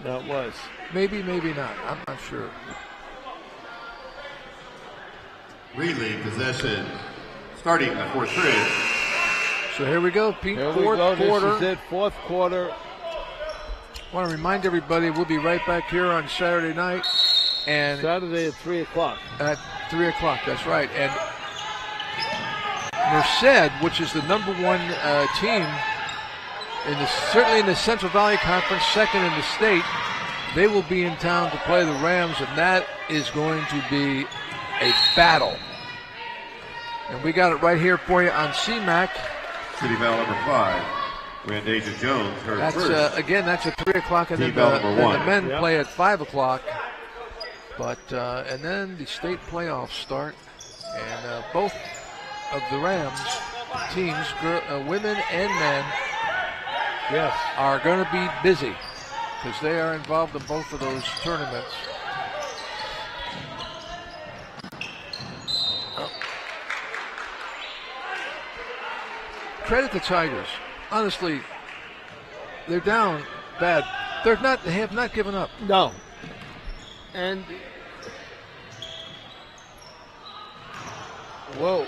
That was. Maybe not. I'm not sure. Reedley possession starting the fourth period. So here we go, Pete. Here we Fourth go. quarter. This is it. Fourth quarter. I want to remind everybody we'll be right back here on Saturday night. And Saturday at 3 o'clock. At 3 o'clock, that's right. And Merced, which is the number one team, certainly in the Central Valley Conference, second in the state, they will be in town to play the Rams, and that is going to be a battle. And we got it right here for you on CMAC. City foul number 5. Randasia Jones, her That's first. again, that's at 3 o'clock, and then Team foul number 1. the men play at 5 o'clock. But and then the state playoffs start, and both of the Rams teams, women and men, are going to be busy because they are involved in both of those tournaments. Credit the Tigers. Honestly, they're down bad. They have not given up. No. And whoa.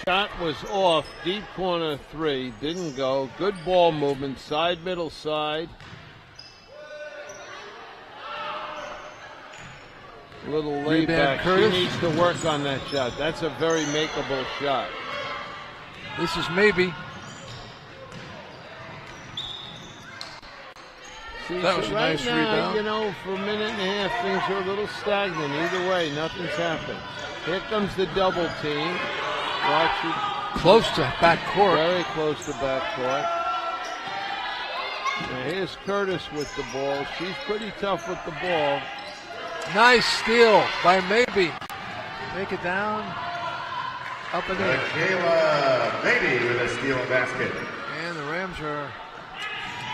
Shot was off, deep corner 3, didn't go. Good ball movement, side, middle side. Little layback. She needs to work on that shot. That's a very makeable shot. This is maybe. See, That was so a right nice now, rebound. you know, for a minute and a half, things are a little stagnant. Either way, nothing's happened. Here comes the double team. Watch it. Close to backcourt. Very close to backcourt. Now here's Curtis with the ball. She's pretty tough with the ball. Nice steal by Maybe. Take it down. Up and in. Kayla Maybe with a steal and basket. And the Rams are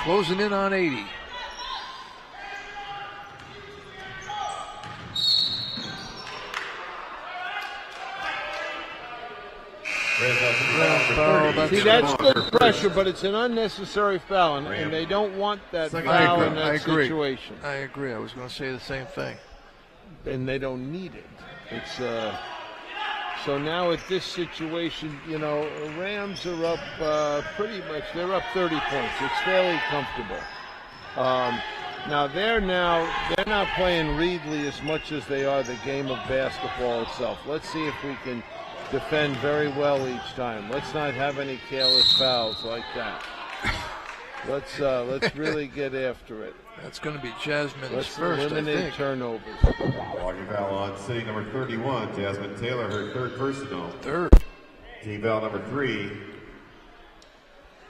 closing in on 80. See, that's good pressure, but it's an unnecessary foul, and they don't want that foul in that situation. I agree. I was going to say the same thing. And they don't need it. It's so now at this situation, you know, Rams are up pretty much. They're up 30 points. It's fairly comfortable. Now they're not playing Reedley as much as they are the game of basketball itself. Let's see if we can defend very well each time. Let's not have any careless fouls like that. Let's really get after it. That's going to be Jasmine's Let's first, eliminate I think. turnovers. Walking foul on City number 31, Jasmine Taylor, her third personal. Third. Team foul number 3.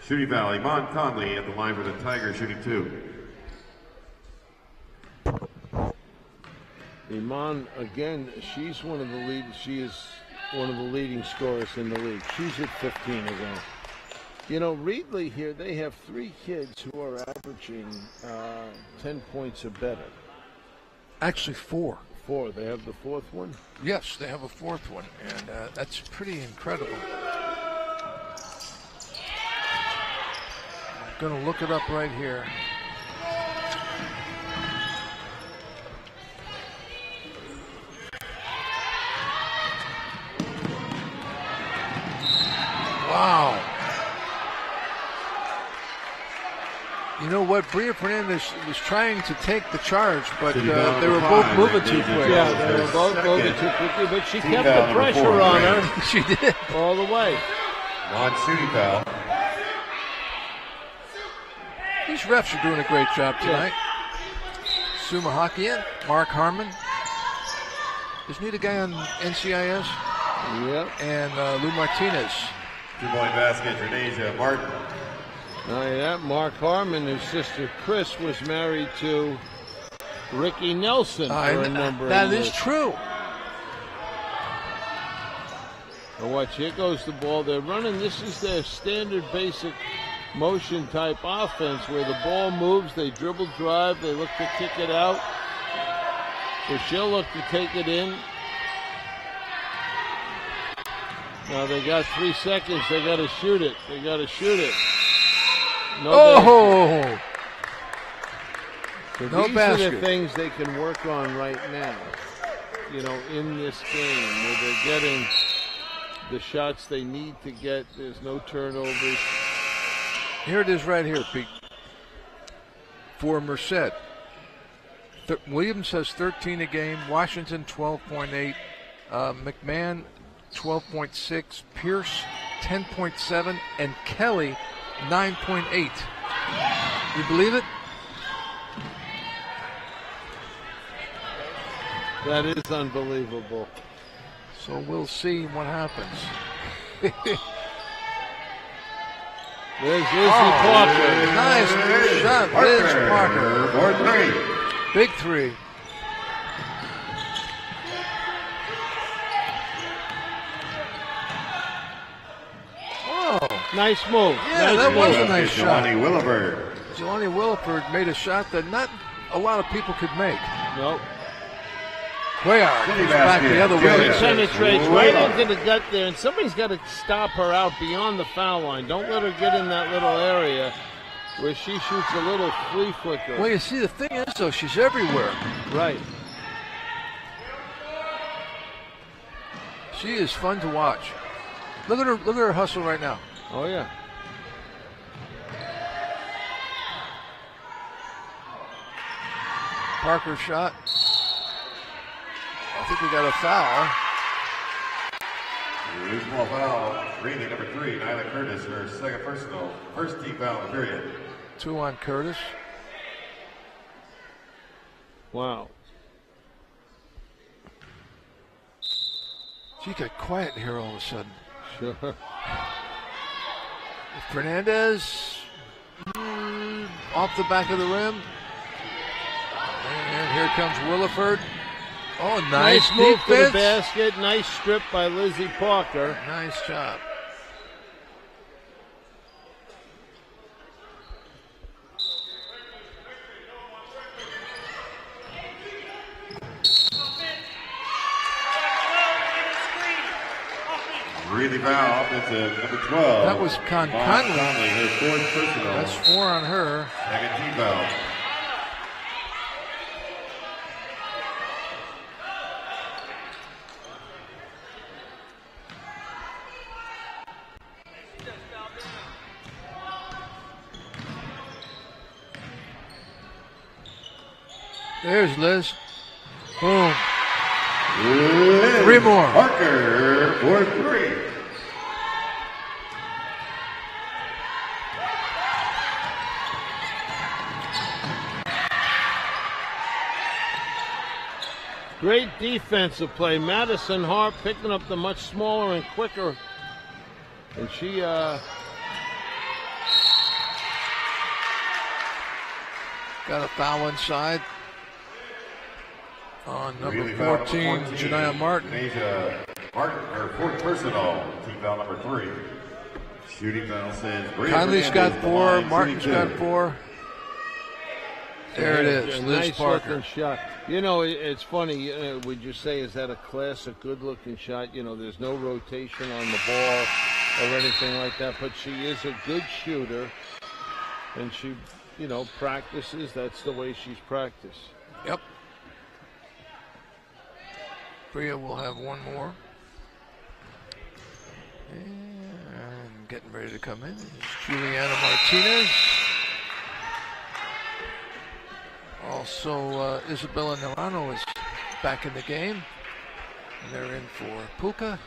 Shooting foul, Iman Conley at the line for the Tigers, shooting 2. Iman, again, she's one of the lead. She is one of the leading scorers in the league. She's at 15 again. You know, Reedley here, they have 3 kids who are averaging 10 points or better. Actually 4. 4. They have the 4th one? Yes, they have a 4th one, and that's pretty incredible. I'm going to look it up right here. Wow. You know what? Bria Fernandez was trying to take the charge, but they were both moving too quick. Yeah, they were both moving too quickly, but she kept the pressure on her. She did. All the way. One shooting foul. These refs are doing a great job tonight. Sue Mahakian, Mark Harmon. Isn't he the guy on NCIS? Yep. And Lou Martinez. 2-point basket for Deja Martin. Yeah, Mark Harmon, his sister Chris, was married to Ricky Nelson for a number of years. That is true. Now watch, here goes the ball. They're running, this is their standard basic motion type offense where the ball moves, they dribble drive, they look to kick it out. So she'll look to take it in. Now they got 3 seconds, they got to shoot it. They got to shoot it. No basket. So No these basket. are the things they can work on right now, you know, in this game where they're getting the shots they need to get. There's no turnovers. Here it is right here, Pete. For Merced. Williams has 13 a game. Washington 12.8. McMahon 12.6. Pierce 10.7. And Kelly 9.8. You believe it? That is unbelievable. So we'll see what happens. There's Lizzie Parker. Nice shot, Liz Parker. For 3. Big 3. Oh, nice move. Yeah, nice that move. was a nice shot. Jelani Williford. Jelani Williford made a shot that not a lot of people could make. Nope. Cuellar goes back the other way. She penetrates right into the gut there, and somebody's got to stop her out beyond the foul line. Don't let her get in that little area where she shoots a little flea flicker. Well, you see, the thing is, though, she's everywhere. Right. She is fun to watch. Look at her hustle right now. Oh, yeah. Parker shot. I think we got a foul. Loose ball foul. Reedley, number 3, Nyla Curtis, her second personal. First team foul in the period. 2 on Curtis. Wow. She got quiet here all of a sudden. Sure. Fernandez off the back of the rim. And here comes Williford. Oh, nice move to the defense. basket. Nice strip by Lizzie Parker. Nice job. Reedley foul, offensive number 12. That was Conley. Her fourth personal. That's 4 on her. Second team foul. There's Liz. Boom. Liz 3 more. Parker for 3. Great defensive play. Madison Hart picking up the much smaller and quicker. And she got a foul inside on number 14, Janiyah Martin. Martin, her fourth personal, team foul number 3. Shooting foul says Conley's got 4, Martin's got 4. There it is, Liz nice Parker. looking shot. You know, it's funny. Would you say is that a classic, good-looking shot? You know, there's no rotation on the ball or anything like that, but she is a good shooter, and she, you know, practices. That's the way she's practiced. Yep. Bria will have 1 more. And getting ready to come in is Juliana Martinez. Also, Isabella Narano is back in the game. And they're in for Puka.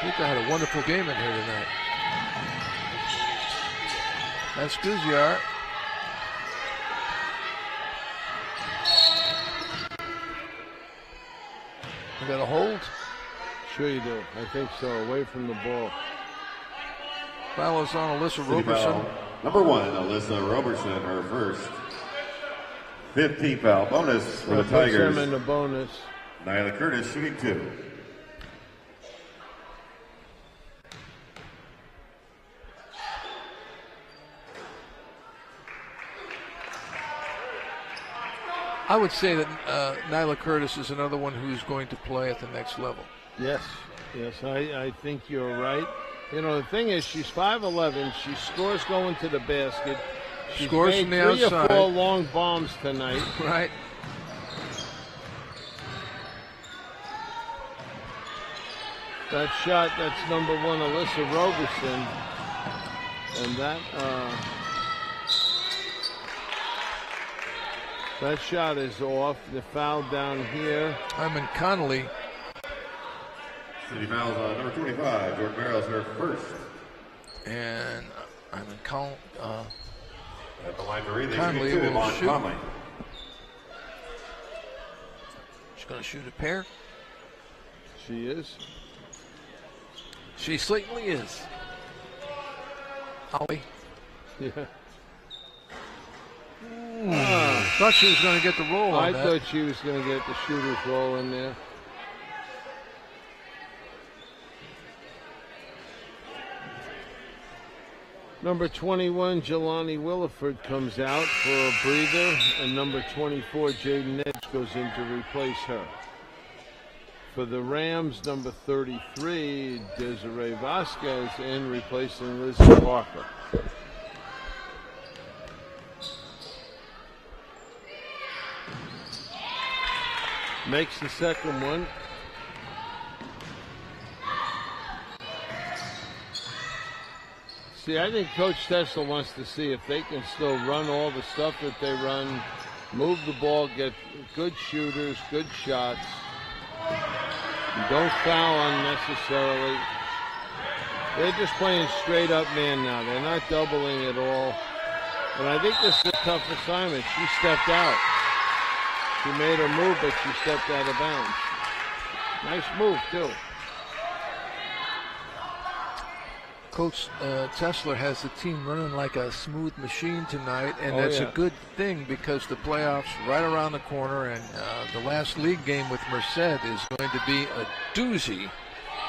Puka had a wonderful game in here tonight. That's Guziar. You got a hold? Sure you do. I think so. Away from the ball. Foul is on Alyssa City Roberson. foul. Number 1, Alyssa Roberson, her first. 15 foul bonus for the Puts Tigers. them in the bonus. Nyla Curtis shooting 2. I would say that Nyla Curtis is another one who's going to play at the next level. Yes, I think you're right. You know, the thing is, she's 5'11". She scores going to the basket. She's Scores made from the 3 outside. or 4 long bombs tonight. Right. That shot, that's number 1, Alyssa Roberson. And that shot is off. The foul down here. Hyman Connolly. City fouls on number 25, Jordan Barrows, her first. And Hyman Connolly. At the line for Reedley, Conley shooting 2, will Yvonne shoot. Conley. She's going to shoot a pair. She is. She certainly is. Holly. Yeah. Thought she was going to get the roll on I that. thought she was going to get the shooter's roll in there. Number 21, Jelani Williford comes out for a breather, and number 24, Jaden Edge, goes in to replace her. For the Rams, number 33, Desiree Vasquez, in replacing Lizzie Parker. Makes the second one. See, I think Coach Tesla wants to see if they can still run all the stuff that they run, move the ball, get good shooters, good shots. Don't foul unnecessarily. They're just playing straight up man now. They're not doubling at all. And I think this is a tough assignment. She stepped out. She made her move, but she stepped out of bounds. Nice move, too. Coach Tesler has the team running like a smooth machine tonight, and that's yeah. a good thing because the playoffs right around the corner, and the last league game with Merced is going to be a doozy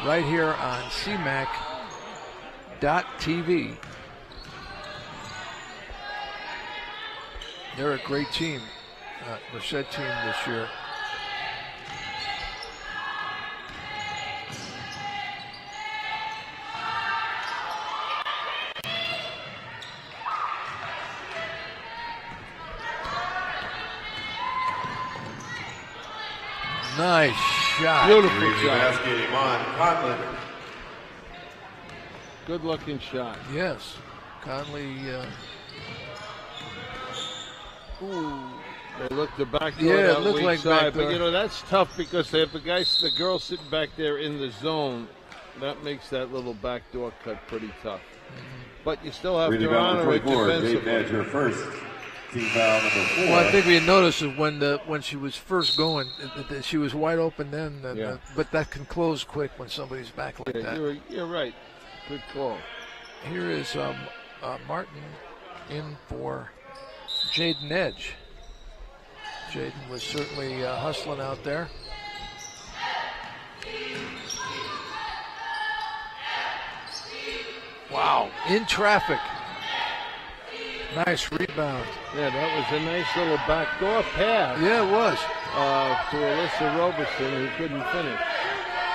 right here on CMAC.TV. They're a great team, Merced team this year. Nice shot. Beautiful shot. Basket, Iman Conley. Good looking shot. Yes. Conley. Ooh. They looked the back door. Yeah, it that looked weak like side, back door. but that's tough because they have the girl sitting back there in the zone. That makes that little back door cut pretty tough. But you still have Really to honor it defensively. Jaden Edge, her first team foul number 4. Well, I think we noticed is when she was first going, she was wide open then, and, but that can close quick when somebody's back like that. You're right. Good call. Here is Martin in for Jaden Edge. Jaden was certainly hustling out there. Wow, in traffic. Nice rebound. Yeah, that was a nice little backdoor pass. Yeah, it was. To Alyssa Roberson, who couldn't finish.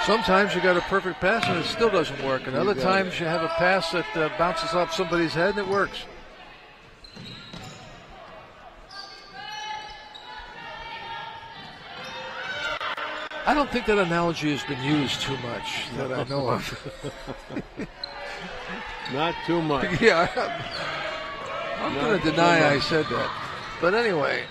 Sometimes you got a perfect pass and it still doesn't work. And other times you have a pass that bounces off somebody's head and it works. I don't think that analogy has been used too much that I know of. Not too much. Yeah, I'm going to deny I said that. But anyway,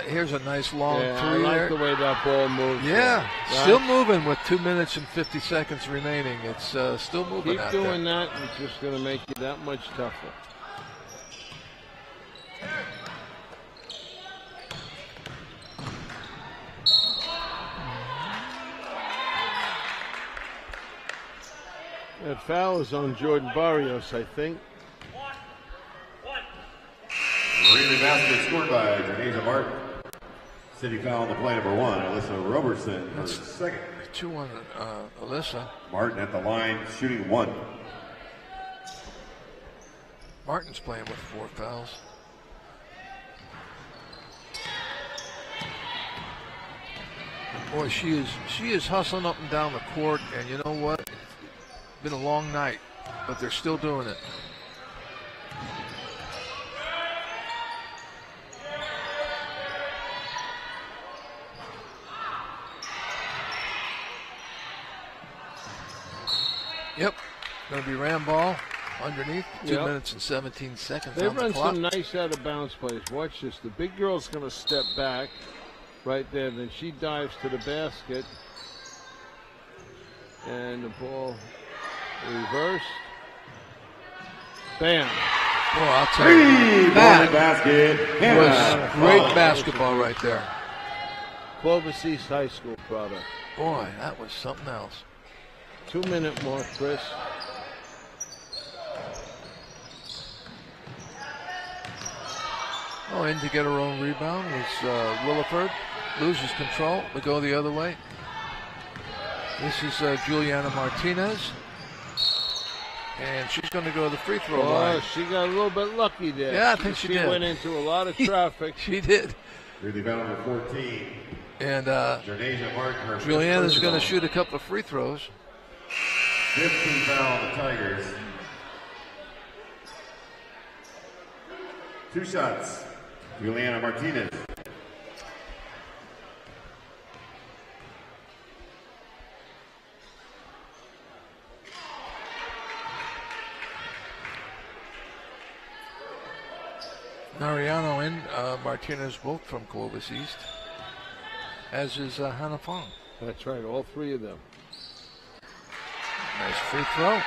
here's a nice long three. I like there. the way that ball moves. Yeah, right? still moving with 2 minutes and 50 seconds remaining. It's still moving. Keep out doing there. that, and it's just going to make you that much tougher. That foul is on Jordan Barrios, I think. Reedley basket scored by Jordan Martin. City foul on the play number 1. Alyssa Roberson, her second. 2 on Alyssa. Martin at the line, shooting 1. Martin's playing with 4 fouls. Boy, she is hustling up and down the court, and you know what? It's been a long night, but they're still doing it. Yep, going to be ram ball underneath. 2 minutes and 17 seconds. They on the run clock. some nice out of bounds plays. Watch this. The big girl's going to step back right there. Then she dives to the basket. And the ball reversed. Bam. Boy, I'll tell you. That basket. was great basketball right there. Clovis East High School product. Boy, that was something else. 2 minute more, Chris. Oh, in to get her own rebound was Williford. Loses control. We go the other way. This is Juliana Martinez. And she's going to go to the free throw line. She got a little bit lucky there. Yeah, I think she did. She went into a lot of traffic. She did. Reedley foul number 14. And Jordan Martin, her Juliana's fifth going to personal. shoot a couple of free throws. 15 foul on the Tigers. 2 shots. Juliana Martinez. Mariano and Martinez both from Clovis East, as is Hannah Fong. That's right, all 3 of them. Nice free throw.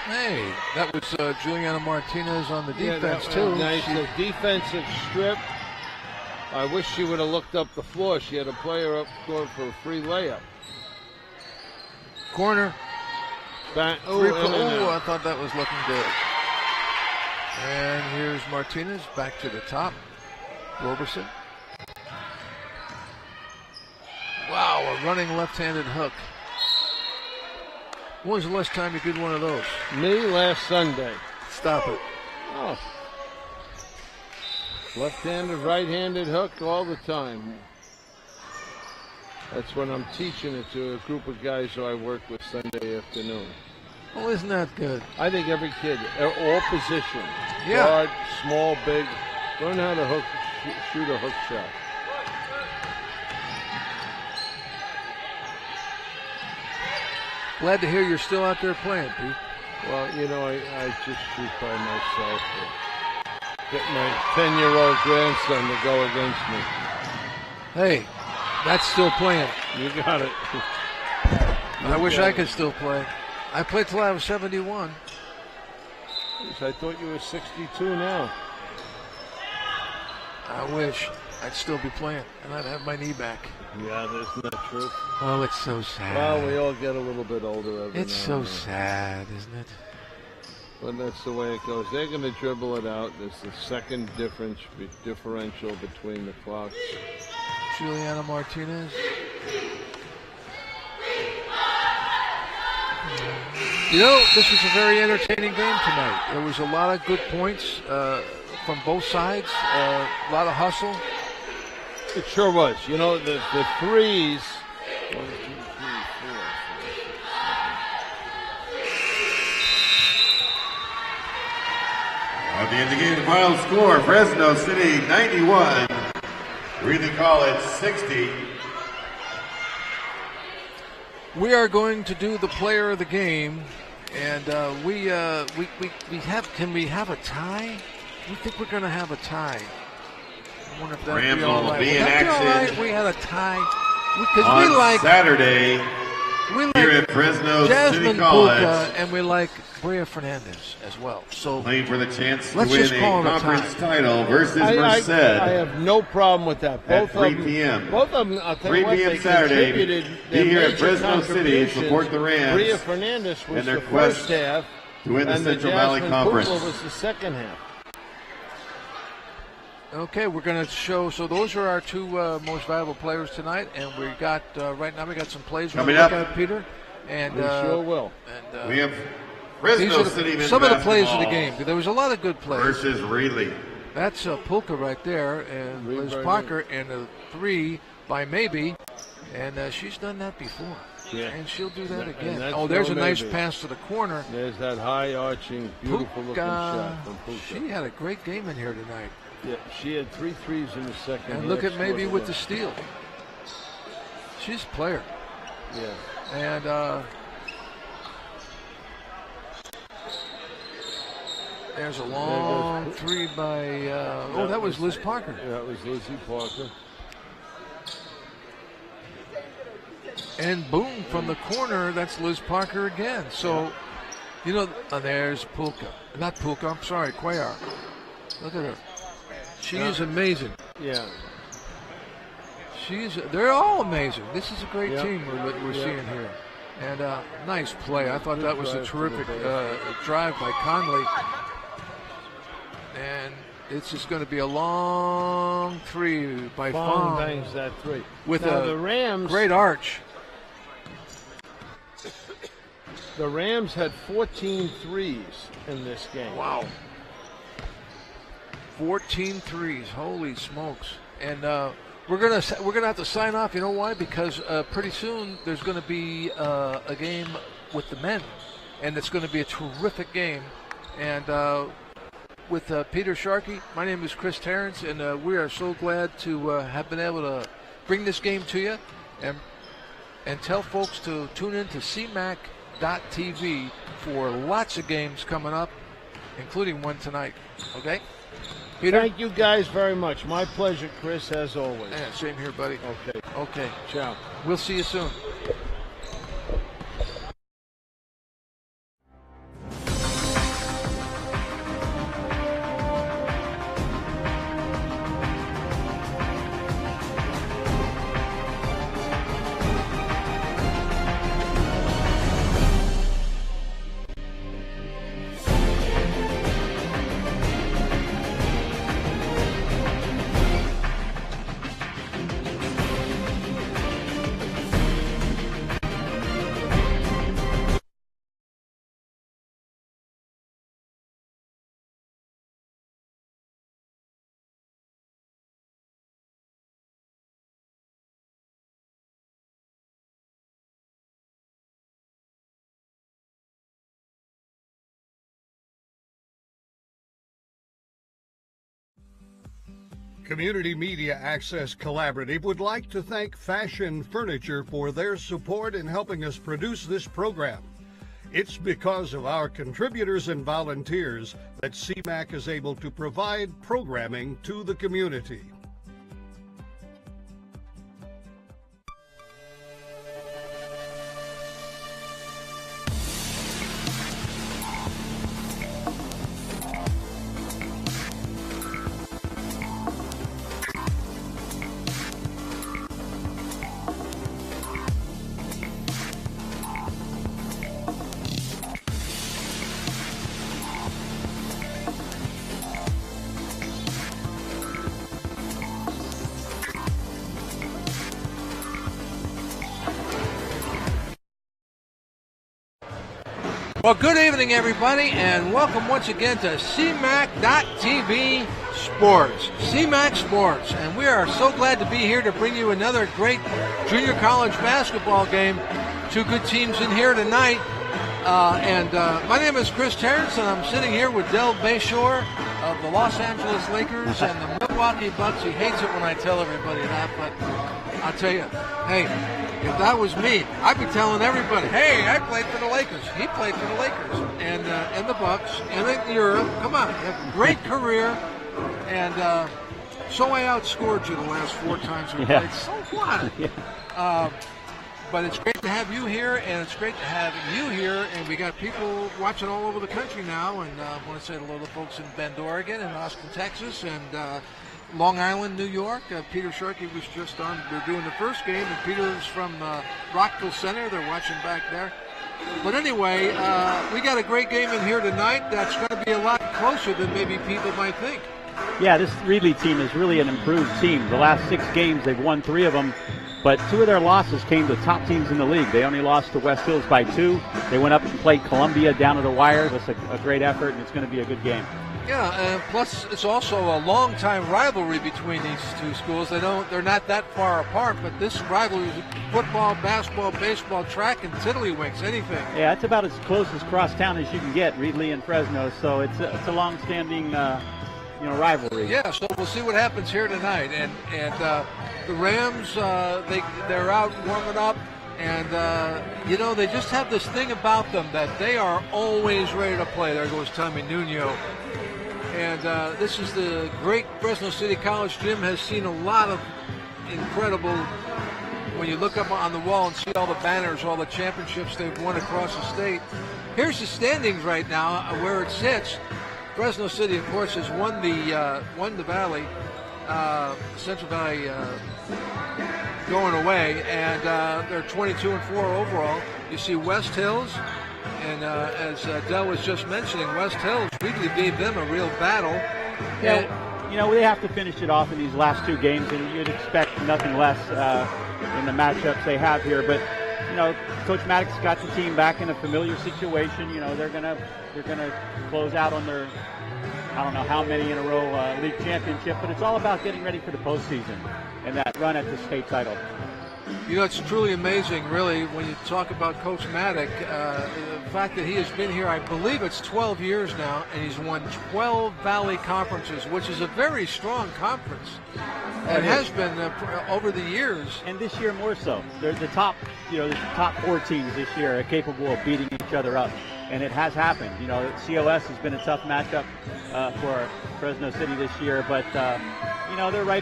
Hey, that was Juliana Martinez on the defense, that, too. Nice. The defensive strip. I wish she would have looked up the floor. She had a player up court for a free layup. Corner. Oh, I thought that was looking good. And here's Martinez back to the top. Roberson. Wow, a running left-handed hook. When was the last time you did one of those? Me last Sunday. Stop it. Oh. Left-handed, right-handed hook all the time. That's when I'm teaching it to a group of guys who I work with Sunday afternoon. Oh, isn't that good? I think every kid, all positions, yeah. Guard, small, big, learn how to shoot a hook shot. Glad to hear you're still out there playing, Pete. Well, you know, I just shoot by myself. Get my 10-year-old grandson to go against me. Hey, that's still playing. You got it. I wish I could still play. I played till I was 71. I thought you were 62 now. I wish I'd still be playing, and I'd have my knee back. Yeah, isn't that true? Oh, it's so sad. Well, we all get a little bit older every It's so sad, isn't it? But that's the way it goes. They're going to dribble it out. There's the second differential between the clocks. Juliana Martinez. You know, this was a very entertaining game tonight. There was a lot of good points from both sides, a lot of hustle. It sure was. You know, the threes. 1, 2, 3, 4, 5, 6. At the end of the game, the final score, Fresno City 91, Reedley College 60. We are going to do the player of the game, and we have. Can we have a tie? We think we're going to have a tie. I wonder if that'd be all right. Be in Would that be all action right? We had a tie because on we like Saturday here at Fresno Jasmine City College, Puka, and we like Brea Fernandez as well. So playing for the chance to let's win just a call it a conference tie. title versus Merced. I have no problem with that. At 3 p.m. Both of them, I'll tell 3 you what, p.m. they Saturday, contributed be their here at major Fresno City and support the Rams Brea Fernandez was and their the quest first half, to win the and Central Valley Jasmine Conference. Puka was the second half. Okay, we're going to show. So those are our two most valuable players tonight, and we got right now we got some plays we're Coming going to up. look at, Peter. And We sure will. And, We have these Fresno are City men's some of the plays of the basketball game. There was a lot of good plays. versus Reedley. That's Pulka right there, and Reed Liz right Parker, and a 3 by Maybe, and she's done that before. Yeah. And she'll do that And again. that's Oh, there's no a nice maybe. pass to the corner. There's that high arching, beautiful looking shot from Puka. She had a great game in here tonight. Yeah, she had 3 threes in the second. And half, look at Maybe scored with one. the steal. She's a player. Yeah. And there's a long 3 by, that was Liz Parker. Yeah, that was Lizzie Parker. And boom, from the corner, that's Liz Parker again. So, you know, there's Pulka. Not Pulka, I'm sorry, Cuellar. Look at her. She is amazing. Yeah. They're all amazing. This is a great Yeah. team we're Yeah. seeing here. And nice play. I thought Good that was a drive to the terrific basket. drive by Conley. And it's just going to be a long 3 by Fong Fong. bangs that 3. With Now, a the Rams, great arch. The Rams had 14 threes in this game. Wow. 14 threes. Holy smokes. And we're gonna have to sign off. You know why? Because pretty soon there's going to be a game with the men, and it's going to be a terrific game. And with Peter Sharkey, my name is Chris Terrence, and we are so glad to have been able to bring this game to you, and tell folks to tune in to CMAC.TV for lots of games coming up, including one tonight. Okay? Peter? Thank you guys very much. My pleasure, Chris, as always. Yeah, same here, buddy. Okay. Okay. Ciao. We'll see you soon. Community Media Access Collaborative would like to thank Fashion Furniture for their support in helping us produce this program. It's because of our contributors and volunteers that CMAC is able to provide programming to the community. Well, good evening, everybody, and welcome once again to CMAC.TV Sports, CMAC Sports, and we are so glad to be here to bring you another great junior college basketball game. Two good teams in here tonight, my name is Chris Terrence, and I'm sitting here with Del Bayshore of the Los Angeles Lakers and the Milwaukee Bucks. He hates it when I tell everybody that, but I'll tell you, hey, if that was me, I'd be telling everybody, hey, I played for the Lakers. He played for the Lakers and the Bucks and in Europe. Come on, a great career. And so I outscored you the last 4 times we played. So what? But it's great to have you here, and it's great to have you here. And we got people watching all over the country now. And I want to say hello to folks in Bend, Oregon, and Austin, Texas, and Long Island, New York. Peter Sharkey was just on. They're doing the first game, and Peter's from Rockville Center. They're watching back there. But anyway, we got a great game in here tonight. That's going to be a lot closer than maybe people might think. Yeah, this Reedley team is really an improved team. The last 6 games, they've won 3 of them, but 2 of their losses came to top teams in the league. They only lost to West Hills by 2. They went up and played Columbia down to the wire. That's a great effort, and it's going to be a good game. Yeah, and plus it's also a long-time rivalry between these two schools. They're not that far apart, but this rivalry is football, basketball, baseball, track, and tiddlywinks, anything. Yeah, it's about as close as crosstown as you can get, Reedley and Fresno. So it's a long-standing, rivalry. Yeah, so we'll see what happens here tonight. And the Rams, they're out warming up. And, they just have this thing about them that they are always ready to play. There goes Tommy Nuno. And this is the great Fresno City College gym. Has seen a lot of incredible, when you look up on the wall and see all the banners, all the championships they've won across the state. Here's the standings right now, where it sits. Fresno City, of course, has won the Valley, Central Valley going away, and they're 22-4 overall. You see West Hills, and as Del was just mentioning, West Hills really gave them a real battle. Yeah, they have to finish it off in these last 2 games, and you'd expect nothing less in the matchups they have here. But Coach Maddox got the team back in a familiar situation. They're gonna close out on their, I don't know how many in a row league championship, but it's all about getting ready for the postseason and that run at the state title. It's truly amazing, really, when you talk about Coach Maddox. The fact that he has been here, I believe it's 12 years now, and he's won 12 Valley Conferences, which is a very strong conference. And has been over the years. And this year more so. The top 4 teams this year are capable of beating each other up. And it has happened. COS has been a tough matchup for Fresno City this year, but they're right